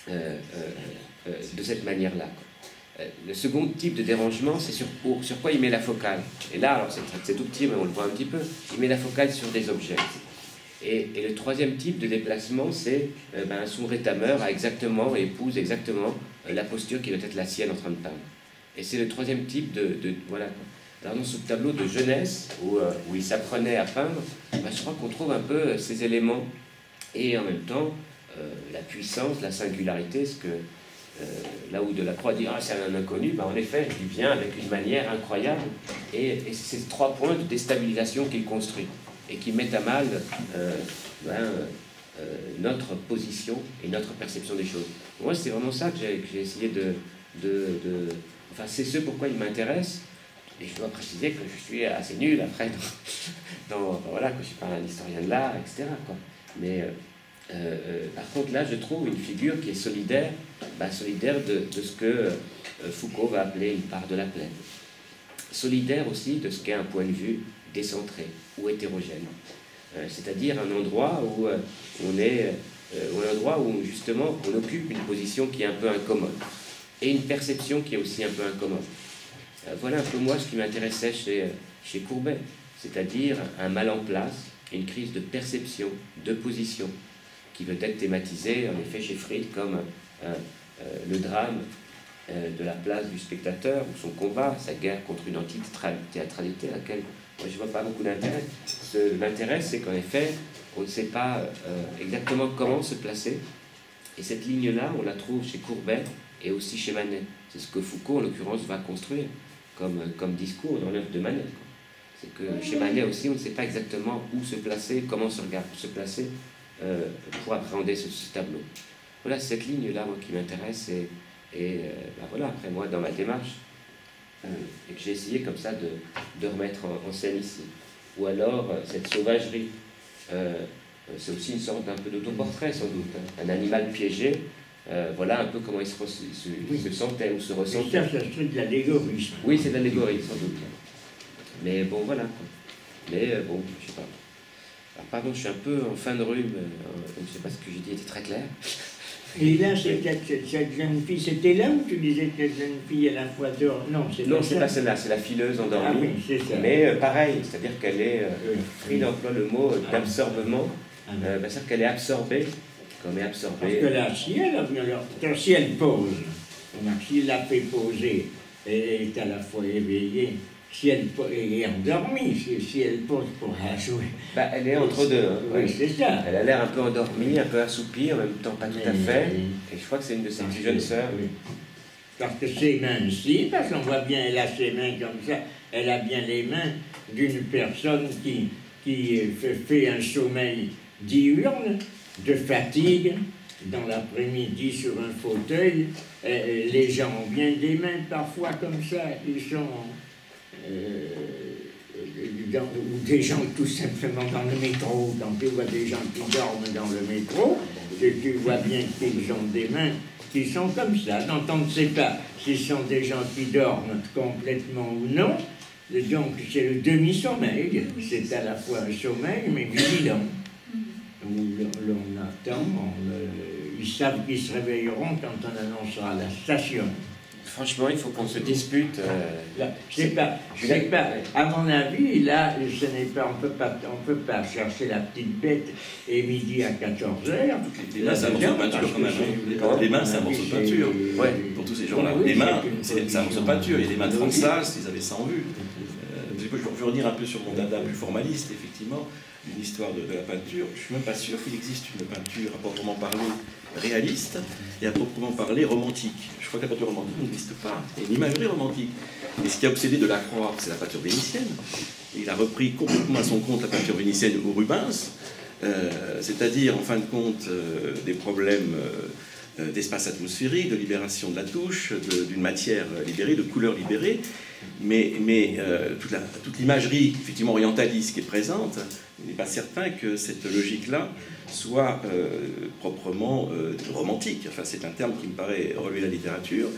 de cette manière-là. Le second type de dérangement, c'est sur quoi il met la focale. Et là, alors c'est tout petit, mais on le voit un petit peu, il met la focale sur des objets. Et le troisième type de déplacement, c'est son rétameur épouse exactement la posture qui doit être la sienne en train de peindre. Et c'est le troisième type voilà. Alors dans ce tableau de jeunesse, où il s'apprenait à peindre, je crois qu'on trouve un peu ces éléments, et en même temps, la puissance, la singularité, ce que là où Delacroix dit « Ah, c'est un inconnu », en effet, il vient avec une manière incroyable, et c'est ces trois points de déstabilisation qu'il construit, et qui mettent à mal notre position et notre perception des choses. Moi, c'est vraiment ça que j'ai essayé Enfin, c'est ce pourquoi il m'intéresse. Et je dois préciser que je suis assez nul après voilà, que je suis pas un historien de l'art, etc. quoi. Mais par contre, là, je trouve une figure qui est solidaire, solidaire de ce que Foucault va appeler une part de la plaine. Solidaire aussi de ce qu'est un point de vue décentré ou hétérogène. C'est-à-dire un endroit où justement on occupe une position qui est un peu incommode et une perception qui est aussi un peu incommode. Voilà un peu moi ce qui m'intéressait chez Courbet, c'est-à-dire un mal en place, une crise de perception, de position, qui veut être thématisée en effet chez Fried comme le drame de la place du spectateur, ou son combat, sa guerre contre une anti-théâtralité à laquelle moi, je ne vois pas beaucoup d'intérêt. L'intérêt, c'est qu'en effet, on ne sait pas exactement comment se placer, et cette ligne-là, on la trouve chez Courbet et aussi chez Manet. C'est ce que Foucault, en l'occurrence, va construire comme discours dans l'œuvre de Manet. C'est que chez Manet aussi, on ne sait pas exactement où se placer, comment se placer pour appréhender ce tableau. voilà, cette ligne-là, moi, qui m'intéresse, et ben voilà, après moi, dans ma démarche, et que j'ai essayé comme ça de remettre en scène ici. Ou alors, cette sauvagerie, c'est aussi une sorte d'un peu d'autoportrait, sans doute, hein. Un animal piégé, voilà un peu comment il se sentait ou se ressentait. Ça, c'est un truc de l'allégorie. Oui, c'est de l'allégorie, sans doute. Mais bon, voilà. Mais bon, je sais pas. Alors, pardon, je suis un peu en fin de rhume, je ne sais pas ce que j'ai dit était très clair. Et là, cette jeune fille, c'était là où tu disais que cette jeune fille à la fois dehors? Non, c'est pas celle-là, c'est la fileuse endormie. Ah oui, c'est ça. Mais pareil, c'est-à-dire qu'elle est, Fried emploie le mot d'absorbement, c'est-à-dire qu'elle est absorbée, comme est absorbée. Parce que là, si elle pose, si elle la fait poser, elle est à la fois éveillée, si elle est endormie, si elle pose pour la jouer. Elle est entre deux. Hein, oui, c'est ça. Elle a l'air un peu endormie, un peu assoupie, en même temps pas tout à fait. Et je crois que c'est une de ses plus jeunes sœurs. Oui. Parce que ses mains aussi, parce qu'on voit bien, elle a ses mains comme ça, elle a bien les mains d'une personne qui fait un sommeil diurne, de fatigue, dans l'après-midi sur un fauteuil. Les gens ont bien des mains parfois comme ça, ils sont... ou des gens tout simplement dans le métro, quand tu vois des gens qui dorment dans le métro, tu vois bien qu'ils ont des mains qui sont comme ça, dont on ne sait pas s'ils sont des gens qui dorment complètement ou non. Donc c'est le demi-sommeil, c'est à la fois un sommeil mais vigilant, où l'on attend, ils savent qu'ils se réveilleront quand on annoncera la station. Franchement, il faut qu'on se dispute. Je sais pas. À mon avis, là, ce n'est pas, on peut pas chercher la petite bête et midi à 14h. Les mains, c'est un morceau de peinture quand même. Les mains, c'est un morceau de peinture. Ouais, pour tous ces gens-là. Les mains, c'est un morceau de peinture. Il y a les mains de Françoise, ils avaient ça en vue. Je veux revenir un peu sur mon dada plus formaliste, effectivement, d'une histoire de la peinture. Je ne suis même pas sûr qu'il existe une peinture à proprement parler réaliste et à proprement parler romantique. Je crois que la peinture romantique n'existe pas. Il y a une imagerie romantique. Et ce qui a obsédé Delacroix, c'est la peinture vénitienne. Il a repris complètement à son compte la peinture vénitienne au Rubens, c'est-à-dire, en fin de compte, des problèmes d'espace atmosphérique, de libération de la touche, d'une matière libérée, de couleurs libérées. Mais toute l'imagerie effectivement orientaliste qui est présente, il n'est pas certain que cette logique-là soit proprement romantique. Enfin, c'est un terme qui me paraît relever la littérature,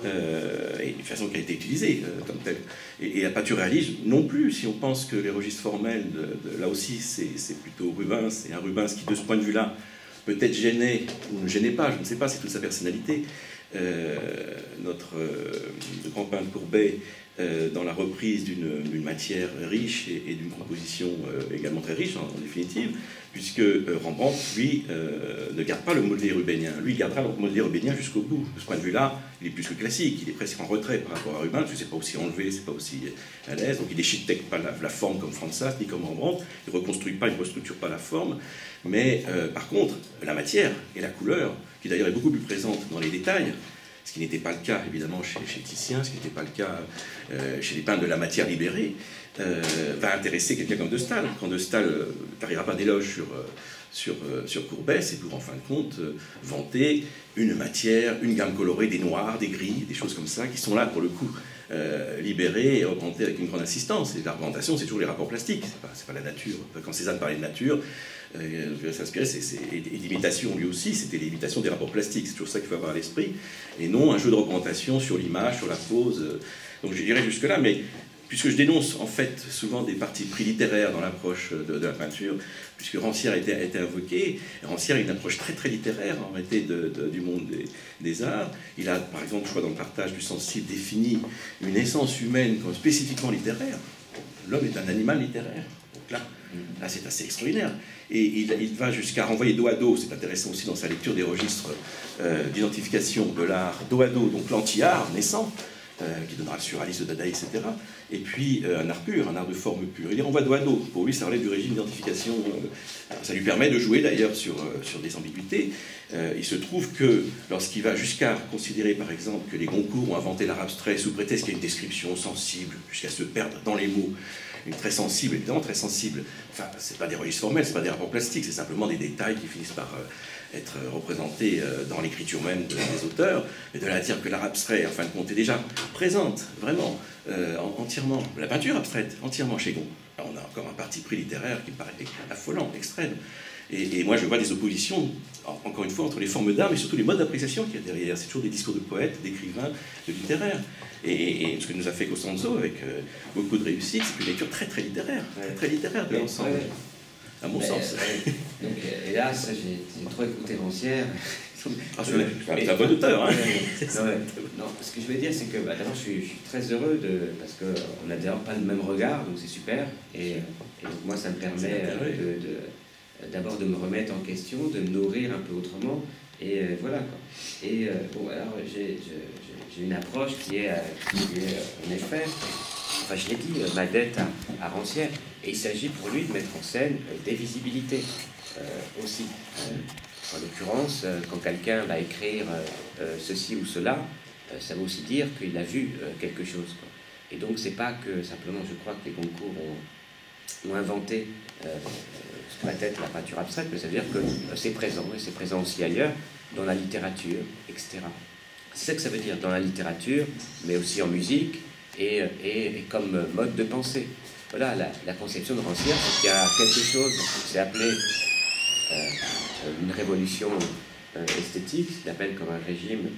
et de façon qui a été utilisée comme telle. Et la peinture réaliste non plus, si on pense que les registres formels, là aussi, c'est plutôt Rubens, et un Rubens qui, de ce point de vue-là, peut-être gênait ou ne gênait pas, je ne sais pas, c'est toute sa personnalité. Notre grand peintre Courbet, dans la reprise d'une matière riche et d'une composition également très riche en définitive, puisque Rembrandt, lui, ne garde pas le modelé rubénien. Lui, il gardera le modelé rubénien jusqu'au bout. De ce point de vue-là, il est plus que classique, il est presque en retrait par rapport à Rubens, parce que c'est pas aussi enlevé, c'est pas aussi à l'aise, donc il déchiquette pas la forme comme François, ni comme Rembrandt, il reconstruit pas, il restructure pas la forme, mais par contre, la matière et la couleur, qui d'ailleurs est beaucoup plus présente dans les détails, ce qui n'était pas le cas évidemment chez Titien, ce qui n'était pas le cas chez les peintres de la matière libérée, va intéresser quelqu'un comme de Staël. Quand de Staël n'arrivera pas d'éloge sur Courbet, c'est pour en fin de compte vanter une matière, une gamme colorée, des noirs, des gris, des choses comme ça, qui sont là pour le coup libérées et représentées avec une grande insistance. Et la représentation, c'est toujours les rapports plastiques, c'est pas la nature. Quand Cézanne parlait de nature, s'inspirer, et l'imitation lui aussi, c'était l'imitation des rapports plastiques, c'est toujours ça qu'il faut avoir à l'esprit, et non un jeu de représentation sur l'image, sur la pose. Donc je dirais jusque-là, mais puisque je dénonce en fait souvent des partis pris littéraires dans l'approche de la peinture, puisque Rancière a été invoqué, Rancière a une approche très très littéraire en réalité du monde des arts. Il a par exemple, je crois dans le partage du sensible, défini une essence humaine comme spécifiquement littéraire. L'homme est un animal littéraire. Donc là c'est assez extraordinaire. Et il va jusqu'à renvoyer dos à dos, c'est intéressant aussi dans sa lecture des registres d'identification de l'art, dos à dos, donc l'anti-art naissant, qui donnera le surréalisme, le dadaï, etc. Et puis un art pur, un art de forme pure. Il les renvoie dos à dos. Pour lui, ça relève du régime d'identification. Ça lui permet de jouer d'ailleurs sur des ambiguïtés. Il se trouve que lorsqu'il va jusqu'à considérer par exemple que les Goncourt ont inventé l'art abstrait sous prétexte qu'il y a une description sensible, jusqu'à se perdre dans les mots, une très sensible, évidemment très sensible. Enfin, c'est pas des registres formels, c'est pas des rapports plastiques, c'est simplement des détails qui finissent par être représentée dans l'écriture même des auteurs, mais de là à dire que l'art abstrait, en fin de compte, est déjà présente, vraiment, entièrement, la peinture abstraite, entièrement chez Gon. Alors, on a encore un parti pris littéraire qui me paraît affolant, extrême. Et moi, je vois des oppositions, encore une fois, entre les formes d'art, mais surtout les modes d'appréciation qu'il y a derrière. C'est toujours des discours de poètes, d'écrivains, de littéraires. Et ce que nous a fait Costanzo, avec beaucoup de réussite, c'est une lecture très, très littéraire, très littéraire de l'ensemble, à mon sens. Donc, hélas, j'ai trop écouté Rancière. C'est un bon auteur. Hein. Non, ce que je veux dire, c'est que d'abord, je suis très heureux, parce qu'on n'a d'ailleurs pas le même regard, donc c'est super. Et donc, moi, ça me permet d'abord de me remettre en question, de me nourrir un peu autrement, et voilà quoi. Et bon, alors j'ai une approche qui est en effet, enfin je l'ai dit, ma dette à Rancière, et il s'agit pour lui de mettre en scène des visibilités aussi. En l'occurrence, quand quelqu'un va écrire ceci ou cela, ça veut aussi dire qu'il a vu quelque chose, quoi. Et donc c'est pas que simplement, je crois que les Goncourt ont inventé ce pourrait être la peinture abstraite, mais ça veut dire que c'est présent, et c'est présent aussi ailleurs, dans la littérature, etc. C'est ça que ça veut dire, dans la littérature, mais aussi en musique, et comme mode de pensée. Voilà, la conception de Rancière, c'est qu'il y a quelque chose qui s'est appelé une révolution esthétique, il l'appelle comme un régime,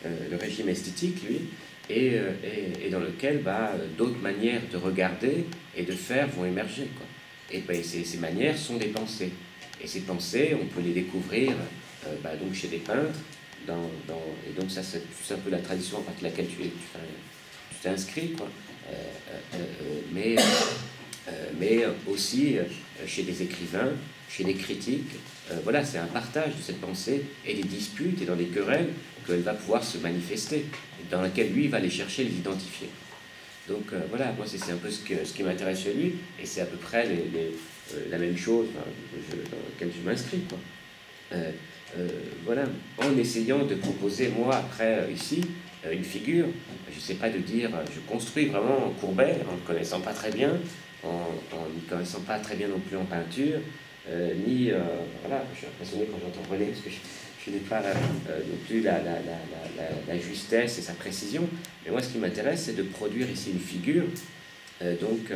le régime esthétique, lui, et dans lequel d'autres manières de regarder et de faire vont émerger, quoi. Et ces manières sont des pensées. Et ces pensées, on peut les découvrir donc chez des peintres, et donc ça c'est un peu la tradition à partir de laquelle tu t'es inscrit, quoi. Mais aussi chez des écrivains, chez des critiques. Voilà, c'est un partage de cette pensée et des disputes et dans des querelles qu'elle va pouvoir se manifester, dans laquelle lui va aller chercher, les identifier. Donc voilà, moi c'est un peu ce qui m'intéresse chez lui, et c'est à peu près la même chose dans laquelle je m'inscris, quoi. Voilà, en essayant de proposer, moi, après, ici, une figure, je ne sais pas de dire, je construis vraiment Courbet, en ne connaissant pas très bien, en ne connaissant pas très bien non plus en peinture, voilà, je suis impressionné quand j'entends René, parce que je n'ai pas non plus la justesse et sa précision, mais moi ce qui m'intéresse, c'est de produire ici une figure, donc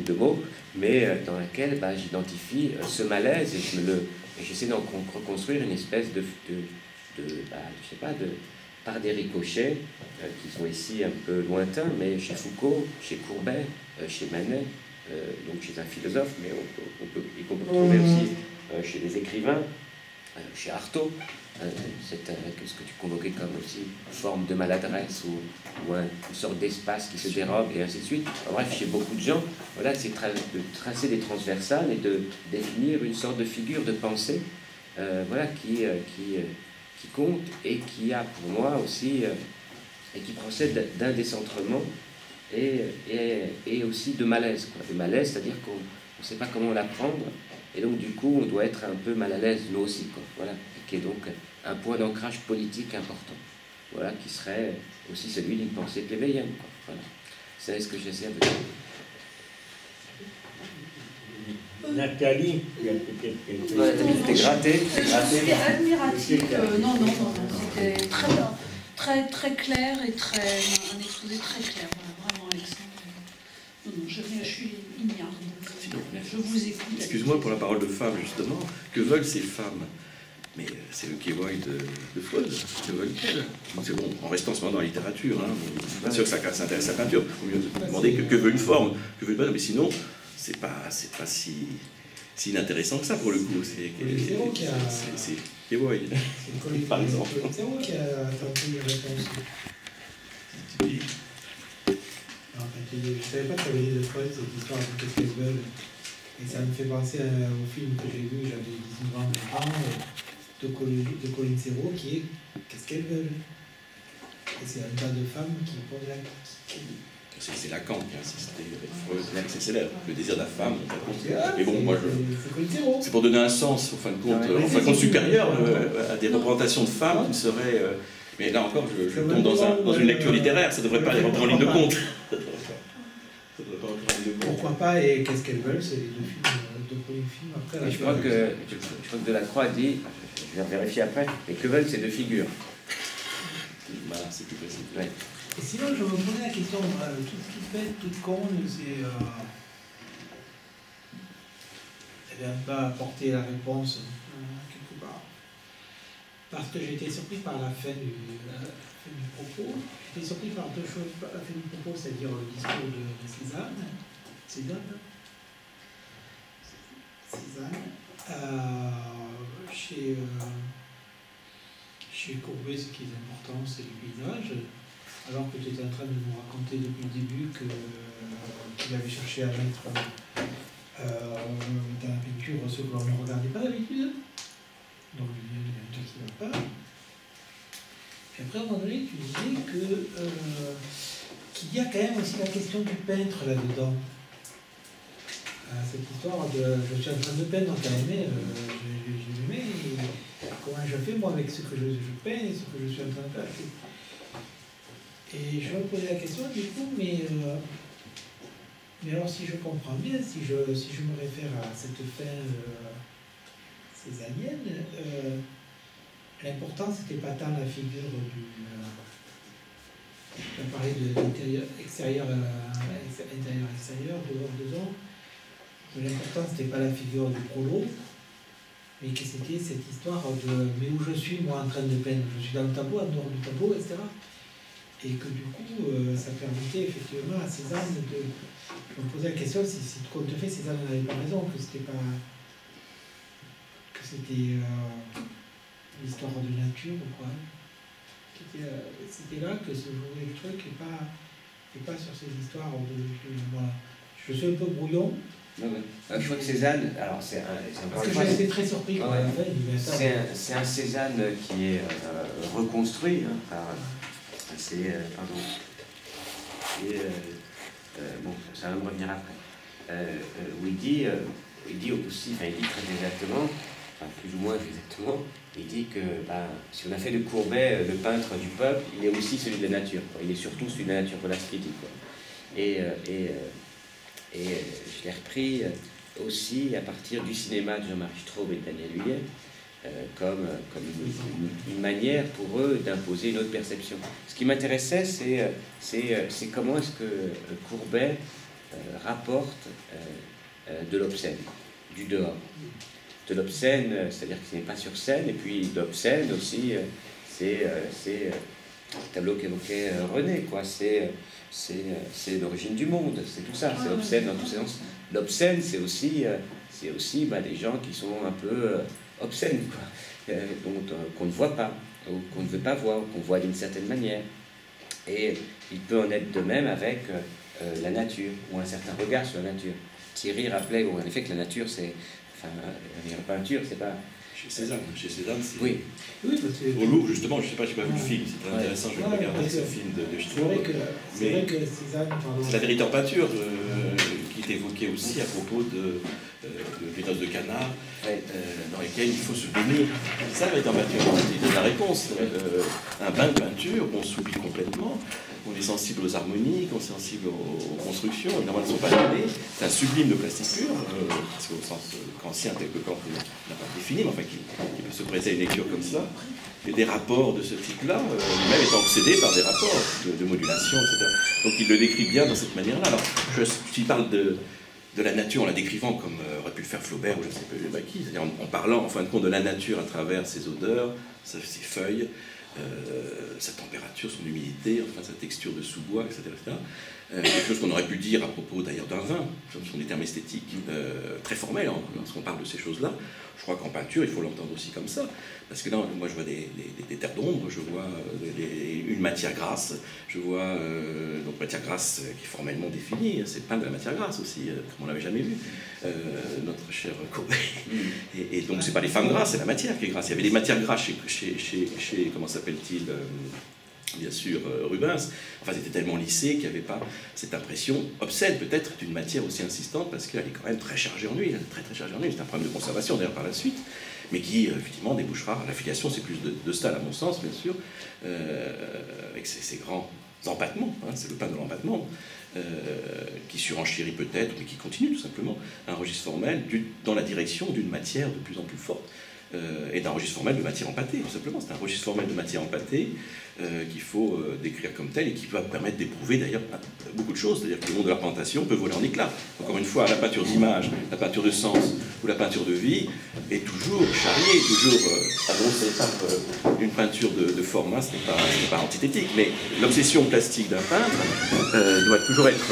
de mots, mais dans laquelle j'identifie ce malaise, et j'essaie d'en reconstruire une espèce je sais pas, par des ricochets qui sont ici un peu lointains, mais chez Foucault, chez Courbet, chez Manet, donc chez un philosophe, mais on peut trouver aussi chez des écrivains, chez Artaud, ce que tu convoquais comme aussi forme de maladresse ou une sorte d'espace qui se dérobe et ainsi de suite. En bref, chez beaucoup de gens, voilà, c'est de tracer des transversales et de définir une sorte de figure de pensée, voilà, qui compte et qui a pour moi aussi et qui procède d'un décentrement et aussi de malaise, quoi. De malaise, c'est-à-dire qu'on ne sait pas comment l'apprendre, et donc du coup on doit être un peu mal à l'aise nous aussi, quoi. Voilà, et qui est donc un point d'ancrage politique important, voilà, qui serait aussi celui d'une pensée plébéienne, quoi. Voilà, c'est ce que j'essaie de dire. Nathalie, il y a peut-être quelque chose. Ouais, t'es gratté. C'était admiratif. Non, c'était très clair et un exposé très clair. Voilà, vraiment, Alexandre. Non, je suis ignare. Je vous écoute. Excuse-moi pour la parole de femme, justement. Que veulent ces femmes? Mais c'est le Key Boy de Freud. Que veulent-elles? C'est bon, en restant en ce moment dans la littérature. Hein. Bien sûr que ça s'intéresse à la peinture. Il faut mieux demander que veut une forme, que veut une bonne. Mais sinon, c'est pas si inintéressant que ça pour le coup. C'est Key Boy. Par exemple. C'est moi qui a tenté une réponse. Oui. Je ne savais pas que tu avais dit de Freud cette histoire de qu'est-ce qu'elles veulent. Et ça me fait penser au film que j'ai vu, j'avais 19 ans, de Colin Serrault, qui est qu'est-ce qu'elles veulent. Et c'est un tas de femmes qui posent la question. C'est Lacan qui a insisté avec Freud, c'est célèbre, le désir de la femme. Mais bon, moi, c'est pour donner un sens, en fin de compte supérieur à des représentations de femmes qui seraient. Mais là encore, je tombe dans une lecture littéraire, ça ne devrait pas aller rentrer en ligne de compte. Pourquoi pas, et qu'est-ce qu'elles veulent, c'est les deux films, deux premiers films. après... Mais je crois que Delacroix dit, je vais vérifier après, mais que veulent ces deux figures? Voilà, c'est plus précis. Ouais. Et sinon, je me posais la question, tout ce qui fait, toute conne, c'est... Elle n'a pas apporté la réponse, quelque part. Parce que j'ai été surpris par la fin du propos. J'ai été surpris par deux choses. La fin du propos, c'est-à-dire le discours de Cézanne. Chez Courbet, ce qui est important, c'est le paysage. Alors que tu étais en train de nous raconter depuis le début qu'il avait cherché à mettre dans la peinture ce que l'on ne regardait pas d'habitude. Donc il y a un truc qui ne va pas. Et après, à un moment donné, tu disais qu'il y a quand même aussi la question du peintre là-dedans. Cette histoire de je suis en train de peindre quand même, je mets, comment je fais moi avec ce que je peins et ce que je suis en train de faire. Et je me posais la question du coup, mais alors si je comprends bien, si je me réfère à cette fin césarienne, l'important c'était pas tant la figure du... on parlait de l'intérieur, extérieur, intérieur, extérieur, dehors, dedans. L'important c'était pas la figure du prolo, mais que c'était cette histoire de mais où je suis moi en train de peindre, je suis dans le tableau, en dehors du tableau, etc. Et que du coup, ça permettait effectivement à Cézanne de... Je me posais la question si tout compte fait, Cézanne n'avait pas raison, que c'était pas... que c'était l'histoire de nature ou quoi. C'était là que se jouait le truc et pas sur ces histoires de voilà. Je suis un peu brouillon. Non, mais, je crois que Cézanne, alors c'est parce que j'ai été très surpris quand même. C'est un Cézanne qui est reconstruit par... pardon. Bon, ça va me revenir après. Où il dit aussi, enfin il dit très exactement, enfin plus ou moins exactement, il dit que si on a fait de Courbet le peintre du peuple, il est aussi celui de la nature, quoi. Il est surtout celui de la nature, voilà ce qu'il dit, quoi. Et je l'ai repris aussi à partir du cinéma de Jean-Marie Straub et de Daniel Huyet, comme une manière pour eux d'imposer une autre perception. Ce qui m'intéressait, c'est comment est-ce que Courbet rapporte de l'obscène, du dehors. De l'obscène, c'est-à-dire que ce n'est pas sur scène, et puis d'obscène aussi, c'est le tableau qu'évoquait René, quoi. C'est l'origine du monde, c'est tout ça, c'est l'obscène dans tous ses sens. L'obscène, c'est aussi des gens qui sont un peu obscènes, quoi, qu'on ne voit pas, ou qu'on ne veut pas voir, ou qu'on voit d'une certaine manière. Et il peut en être de même avec la nature, ou un certain regard sur la nature. Thierry rappelait, en effet, que la nature, c'est... Enfin, la peinture, c'est pas... Chez Cézanne, c'est... Oui. Au Louvre, justement, je sais pas, j'ai pas vu le film, c'est très intéressant, je vais regarder ce film de Straub. C'est vrai que Cézanne... C'est la vérité en peinture qui est évoquée aussi à propos de Noces de Cana, dans lesquelles il faut se baigner. C'est ça la vérité en peinture, c'est la réponse. Un bain de peinture, on s'oublie complètement. On est sensible aux harmoniques, on est sensible aux constructions, évidemment elles ne sont pas données. C'est un sublime de plastique pur, parce qu'au sens kantien, tel que Kant n'a pas défini, mais enfin qui peut se prêter à une lecture comme ça. Et des rapports de ce type-là, lui-même étant obsédé par des rapports de modulation, etc. Donc il le décrit bien dans cette manière-là. Alors, s'il parle de la nature en la décrivant comme aurait pu le faire Flaubert ou je ne sais pas qui, c'est-à-dire en parlant en fin de compte de la nature à travers ses odeurs, ses feuilles, sa température, son humidité, enfin sa texture de sous-bois, etc. Quelque chose qu'on aurait pu dire à propos d'ailleurs d'un vin, ce sont des termes esthétiques très formels lorsqu'on parle de ces choses-là. Je crois qu'en peinture, il faut l'entendre aussi comme ça, parce que là, moi je vois des terres d'ombre, je vois une matière grasse, je vois donc matière grasse qui est formellement définie, c'est pas de la matière grasse aussi, comme on l'avait jamais vu, notre cher Courbet. Et donc c'est pas les femmes grasses, c'est la matière qui est grasse. Il y avait des matières grasses chez comment s'appelle-t-il bien sûr, Rubens, enfin c'était tellement lissé qu'il n'y avait pas cette impression obscène peut-être d'une matière aussi insistante parce qu'elle est quand même très chargée en huile, très chargée en huile, c'est un problème de conservation d'ailleurs par la suite, mais qui effectivement débouchera, l'affiliation c'est plus de Stahl à mon sens bien sûr, avec ces grands empattements, hein, c'est le pain de l'empattement, qui surenchérit peut-être, mais qui continue tout simplement, un registre formel dans la direction d'une matière de plus en plus forte, et d'un registre formel de matière empâtée, tout simplement. C'est un registre formel de matière empâtée qu'il faut décrire comme tel et qui va permettre d'éprouver d'ailleurs beaucoup de choses. C'est-à-dire que le monde de la représentation peut voler en éclats. Encore une fois, la peinture d'image, la peinture de sens ou la peinture de vie est toujours charriée, toujours annoncée par une peinture de format. Ce n'est pas antithétique, mais l'obsession plastique d'un peintre doit toujours être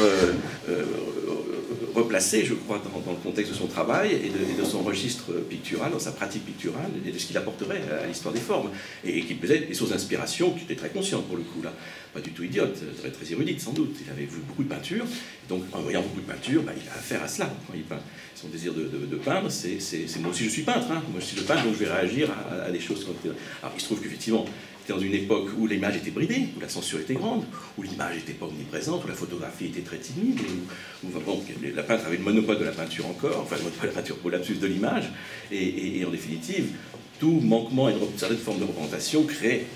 replacé, je crois, dans le contexte de son travail et de son registre pictural, dans sa pratique picturale, et de ce qu'il apporterait à l'histoire des formes, et qui peut être des sources d'inspiration qui étaient très conscientes pour le coup, là. Pas du tout idiote, très érudite sans doute. Il avait vu beaucoup de peintures, donc en voyant beaucoup de peintures, il a affaire à cela quand il peint. Son désir de peindre, c'est moi aussi je suis peintre, hein. Moi je suis le peintre, donc je vais réagir à des choses. Alors il se trouve qu'effectivement, dans une époque où l'image était bridée, où la censure était grande, où l'image n'était pas omniprésente, où la photographie était très timide, où bon, la peintre avait le monopole de la peinture encore, enfin le monopole de la peinture pour l'absus de l'image, et en définitive, tout manquement à une certaine forme de représentation crée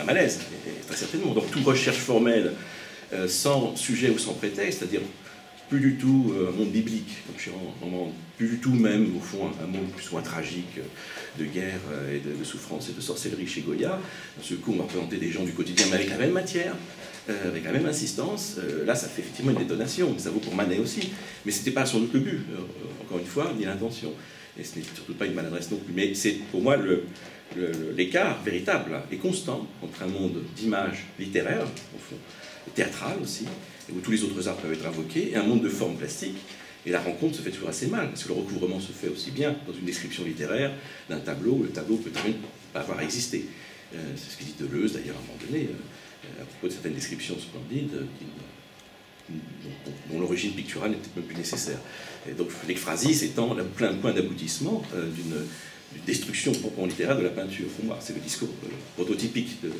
un malaise, très certainement. Donc toute recherche formelle sans sujet ou sans prétexte, c'est-à-dire plus du tout un monde biblique, donc plus du tout même, au fond, un monde plus ou moins tragique de guerre et de souffrance et de sorcellerie chez Goya. Dans ce coup, on va représenter des gens du quotidien, mais avec la même matière, avec la même insistance. Là, ça fait effectivement une détonation, mais ça vaut pour Manet aussi. Mais ce n'était pas sans doute le but, encore une fois, ni l'intention. Et ce n'est surtout pas une maladresse non plus. Mais c'est pour moi l'écart véritable et constant entre un monde d'images littéraires, au fond, théâtral aussi, où tous les autres arts peuvent être invoqués, et un monde de formes plastiques. Et la rencontre se fait toujours assez mal, parce que le recouvrement se fait aussi bien dans une description littéraire d'un tableau, où le tableau peut même pas avoir existé. C'est ce que dit Deleuze, d'ailleurs, à un moment donné, à propos de certaines descriptions splendides, dont l'origine picturale n'était même plus nécessaire. Et donc l'ekphrasis étant plein point d'aboutissement d'une destruction proprement littéraire de la peinture. Pour moi, c'est le discours prototypique de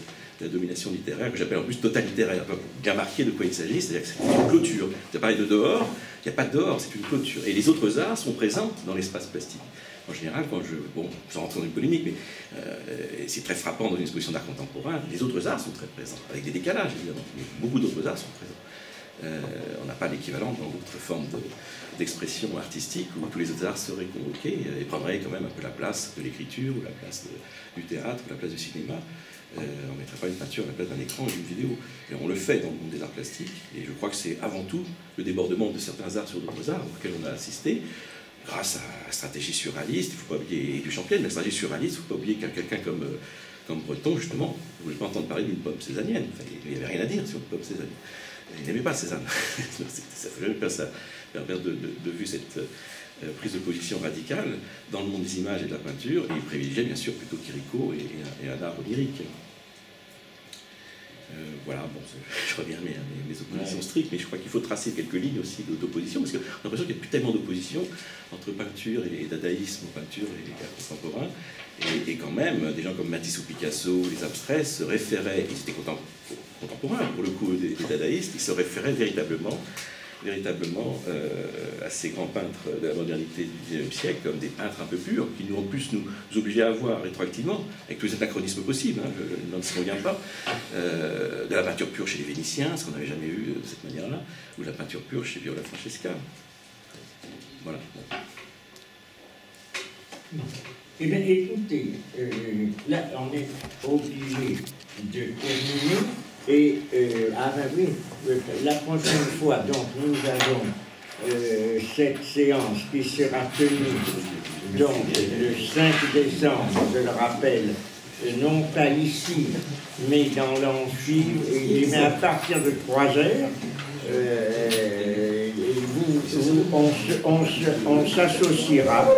la domination littéraire, que j'appelle en plus totalitaire, pour bien marquer de quoi il s'agit, c'est-à-dire que c'est une clôture. Tu as parlé de dehors, il n'y a pas de dehors, c'est une clôture. Et les autres arts sont présents dans l'espace plastique. En général, sans rentrer dans une polémique, mais c'est très frappant dans une exposition d'art contemporain, les autres arts sont très présents, avec des décalages évidemment, mais beaucoup d'autres arts sont présents. On n'a pas l'équivalent dans d'autres formes d'expression artistique où tous les autres arts seraient convoqués et prendraient quand même un peu la place de l'écriture, ou la place du théâtre, ou la place du cinéma. On ne mettrait pas une peinture à la place d'un écran ou d'une vidéo. Et on le fait dans le monde des arts plastiques, et je crois que c'est avant tout le débordement de certains arts sur d'autres arts auxquels on a assisté, grâce à la stratégie surréaliste. Il ne faut pas oublier du Champion, mais la stratégie surréaliste, il ne faut pas oublier qu'un quelqu'un comme Breton, justement, vous ne voulez pas entendre parler d'une pomme cézannienne. Enfin, il n'y avait rien à dire sur une pomme cézannienne. Il n'aimait pas Cézanne. Ça fait jamais perdre de vue cette prise de position radicale dans le monde des images et de la peinture, et il privilégiait bien sûr plutôt Chirico et un art onirique. Voilà, bon, je reviens à mes oppositions strictes, mais je crois qu'il faut tracer quelques lignes aussi d'opposition, parce qu'on a l'impression qu'il n'y a plus tellement d'opposition entre peinture et dadaïsme, peinture et art contemporain, et quand même, des gens comme Matisse ou Picasso, les abstraits, se référaient, ils étaient contemporains pour le coup des dadaïstes, ils se référaient véritablement à ces grands peintres de la modernité du XIXe siècle comme des peintres un peu purs, qui nous en plus nous obligeaient à voir rétroactivement, avec tous les anachronismes possibles, hein, je n'en disconviens pas, de la peinture pure chez les Vénitiens, ce qu'on n'avait jamais eu de cette manière-là, ou de la peinture pure chez Viola Francesca. Voilà. Eh bien, écoutez, là, on est obligé de terminer. Et oui, la prochaine fois, donc, nous avons cette séance qui sera tenue donc, le 5 décembre, je le rappelle, non pas ici, mais dans l'amphi, mais à partir de 3 heures. On s'associera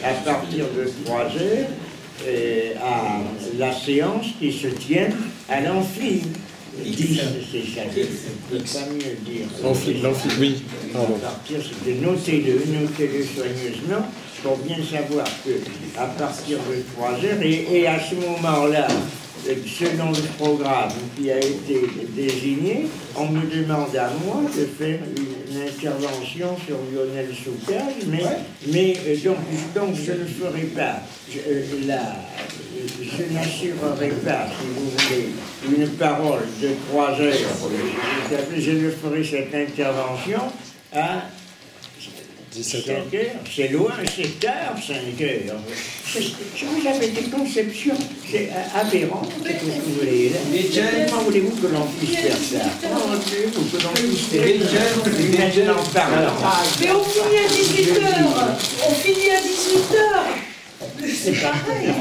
à partir de 3 heures à la séance qui se tient à l'amphi. C'est ça, je ne peux pas mieux dire. L'amphi, oui. Pardon. À partir, notez-le soigneusement, pour bien savoir qu'à partir de 3 heures, et à ce moment-là, selon le programme qui a été désigné, on me demande à moi de faire une intervention sur Lionel Soucage, mais donc je ne ferai pas je n'assurerai pas, si vous voulez, une parole de 3 heures. Je ne ferai cette intervention à 17 5 heures. C'est loin, 7 heures, 5 heures. Vous avez des conceptions, c'est aberrant, c'est ce que vous voulez. Comment voulez-vous que l'on puisse faire ça? Comment voulez-vous que l'on puisse faire ça? Maintenant, parlant. Mais on finit à 18h. On finit à 18h. C'est pareil.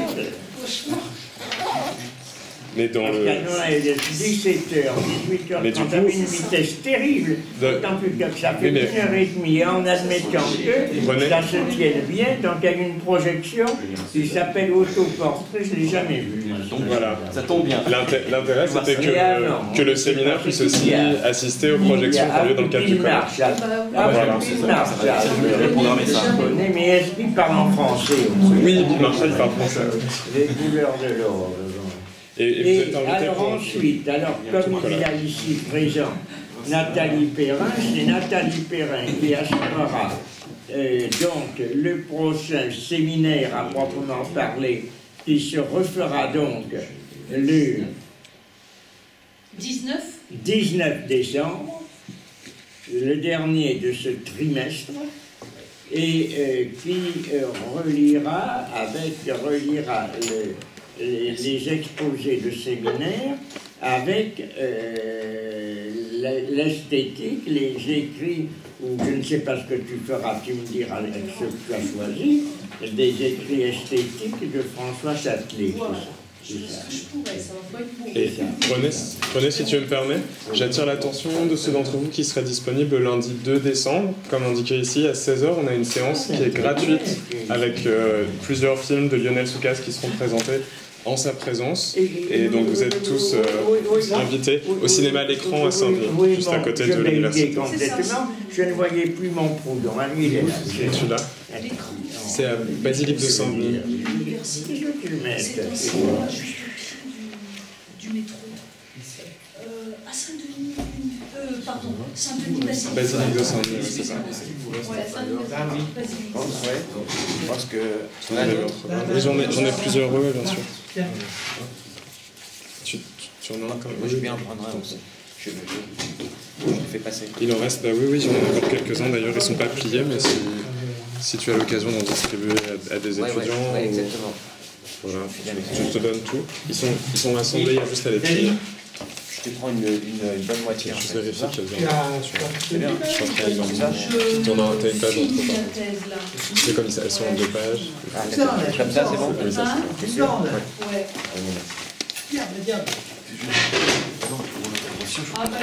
Mais dans Parce le... qu'à nous, il est 17h, 18h, Mais du quand coup, on a une vitesse terrible, d'autant plus que ça fait Oui, mais- 1h30 en admettant que René. ça se tienne bien, donc il y a une projection qui s'appelle autoportrait, je ne l'ai jamais vu. Donc Voilà. ça tombe bien. L'intérêt, c'était Et avant, que le séminaire puisse aussi assister aux projections qui ont lieu dans le cadre du collège. Voilà. Je vais programmer ça. Mais est-ce qu'il parle en français? Oui, puis Marshall parle français. Les couleurs de l'or. Et vous Et êtes invité alors pour... ensuite, comme il y a ici présent Nathalie Perrin, c'est Nathalie Perrin qui assurera donc le prochain séminaire à proprement parler, qui se refera donc le 19 décembre, le dernier de ce trimestre, et qui reliera les exposés de séminaire avec l'esthétique, les écrits, ou je ne sais pas ce que tu feras, tu me diras avec ce que tu as choisi, des écrits esthétiques de François Châtelet. C'est ça. Et René, si tu me permets, j'attire l'attention de ceux d'entre vous qui seraient disponibles le lundi 2 décembre. Comme indiqué ici, à 16h, on a une séance qui est gratuite avec plusieurs films de Lionel Soukas qui seront présentés en sa présence. Et donc vous êtes tous invités au cinéma à l'écran à Saint-Denis, juste à côté de l'université. Je ne voyais plus mon Proudhon. Il est là. Celui-là, c'est à Basilique de Saint-Denis. Du métro. À Saint-Denis, pardon, Saint-Denis, Basilique de Saint-Denis, oui, c'est ça. Ouais, Saint-Denis, Basilique. Parce que Oui, j'en ai plusieurs, oui, bien sûr. Tu en as un quand même? moi je vais en prendre un aussi. Je le fais passer. Il en reste, bah oui, j'en ai encore quelques-uns d'ailleurs, ils sont pas pliés, mais si tu as l'occasion d'en distribuer à des étudiants, Ouais, ou- exactement. voilà, je te donne tout. Ils sont assemblés, il y a juste à les plier. Je te prends une bonne moitié. Je en juste fait, vérifier c'est ça qu'il y a bien. C'est bien. Je crois qu'il y a une Ça. t'as une page entre La pas. thèse, là. C'est comme ça, elles sont en 2 pages. Ah, d'accord. Comme ça, c'est bon. Oui, ça, Hein C'est sûr. Ouais. Ouais. Ah, bah,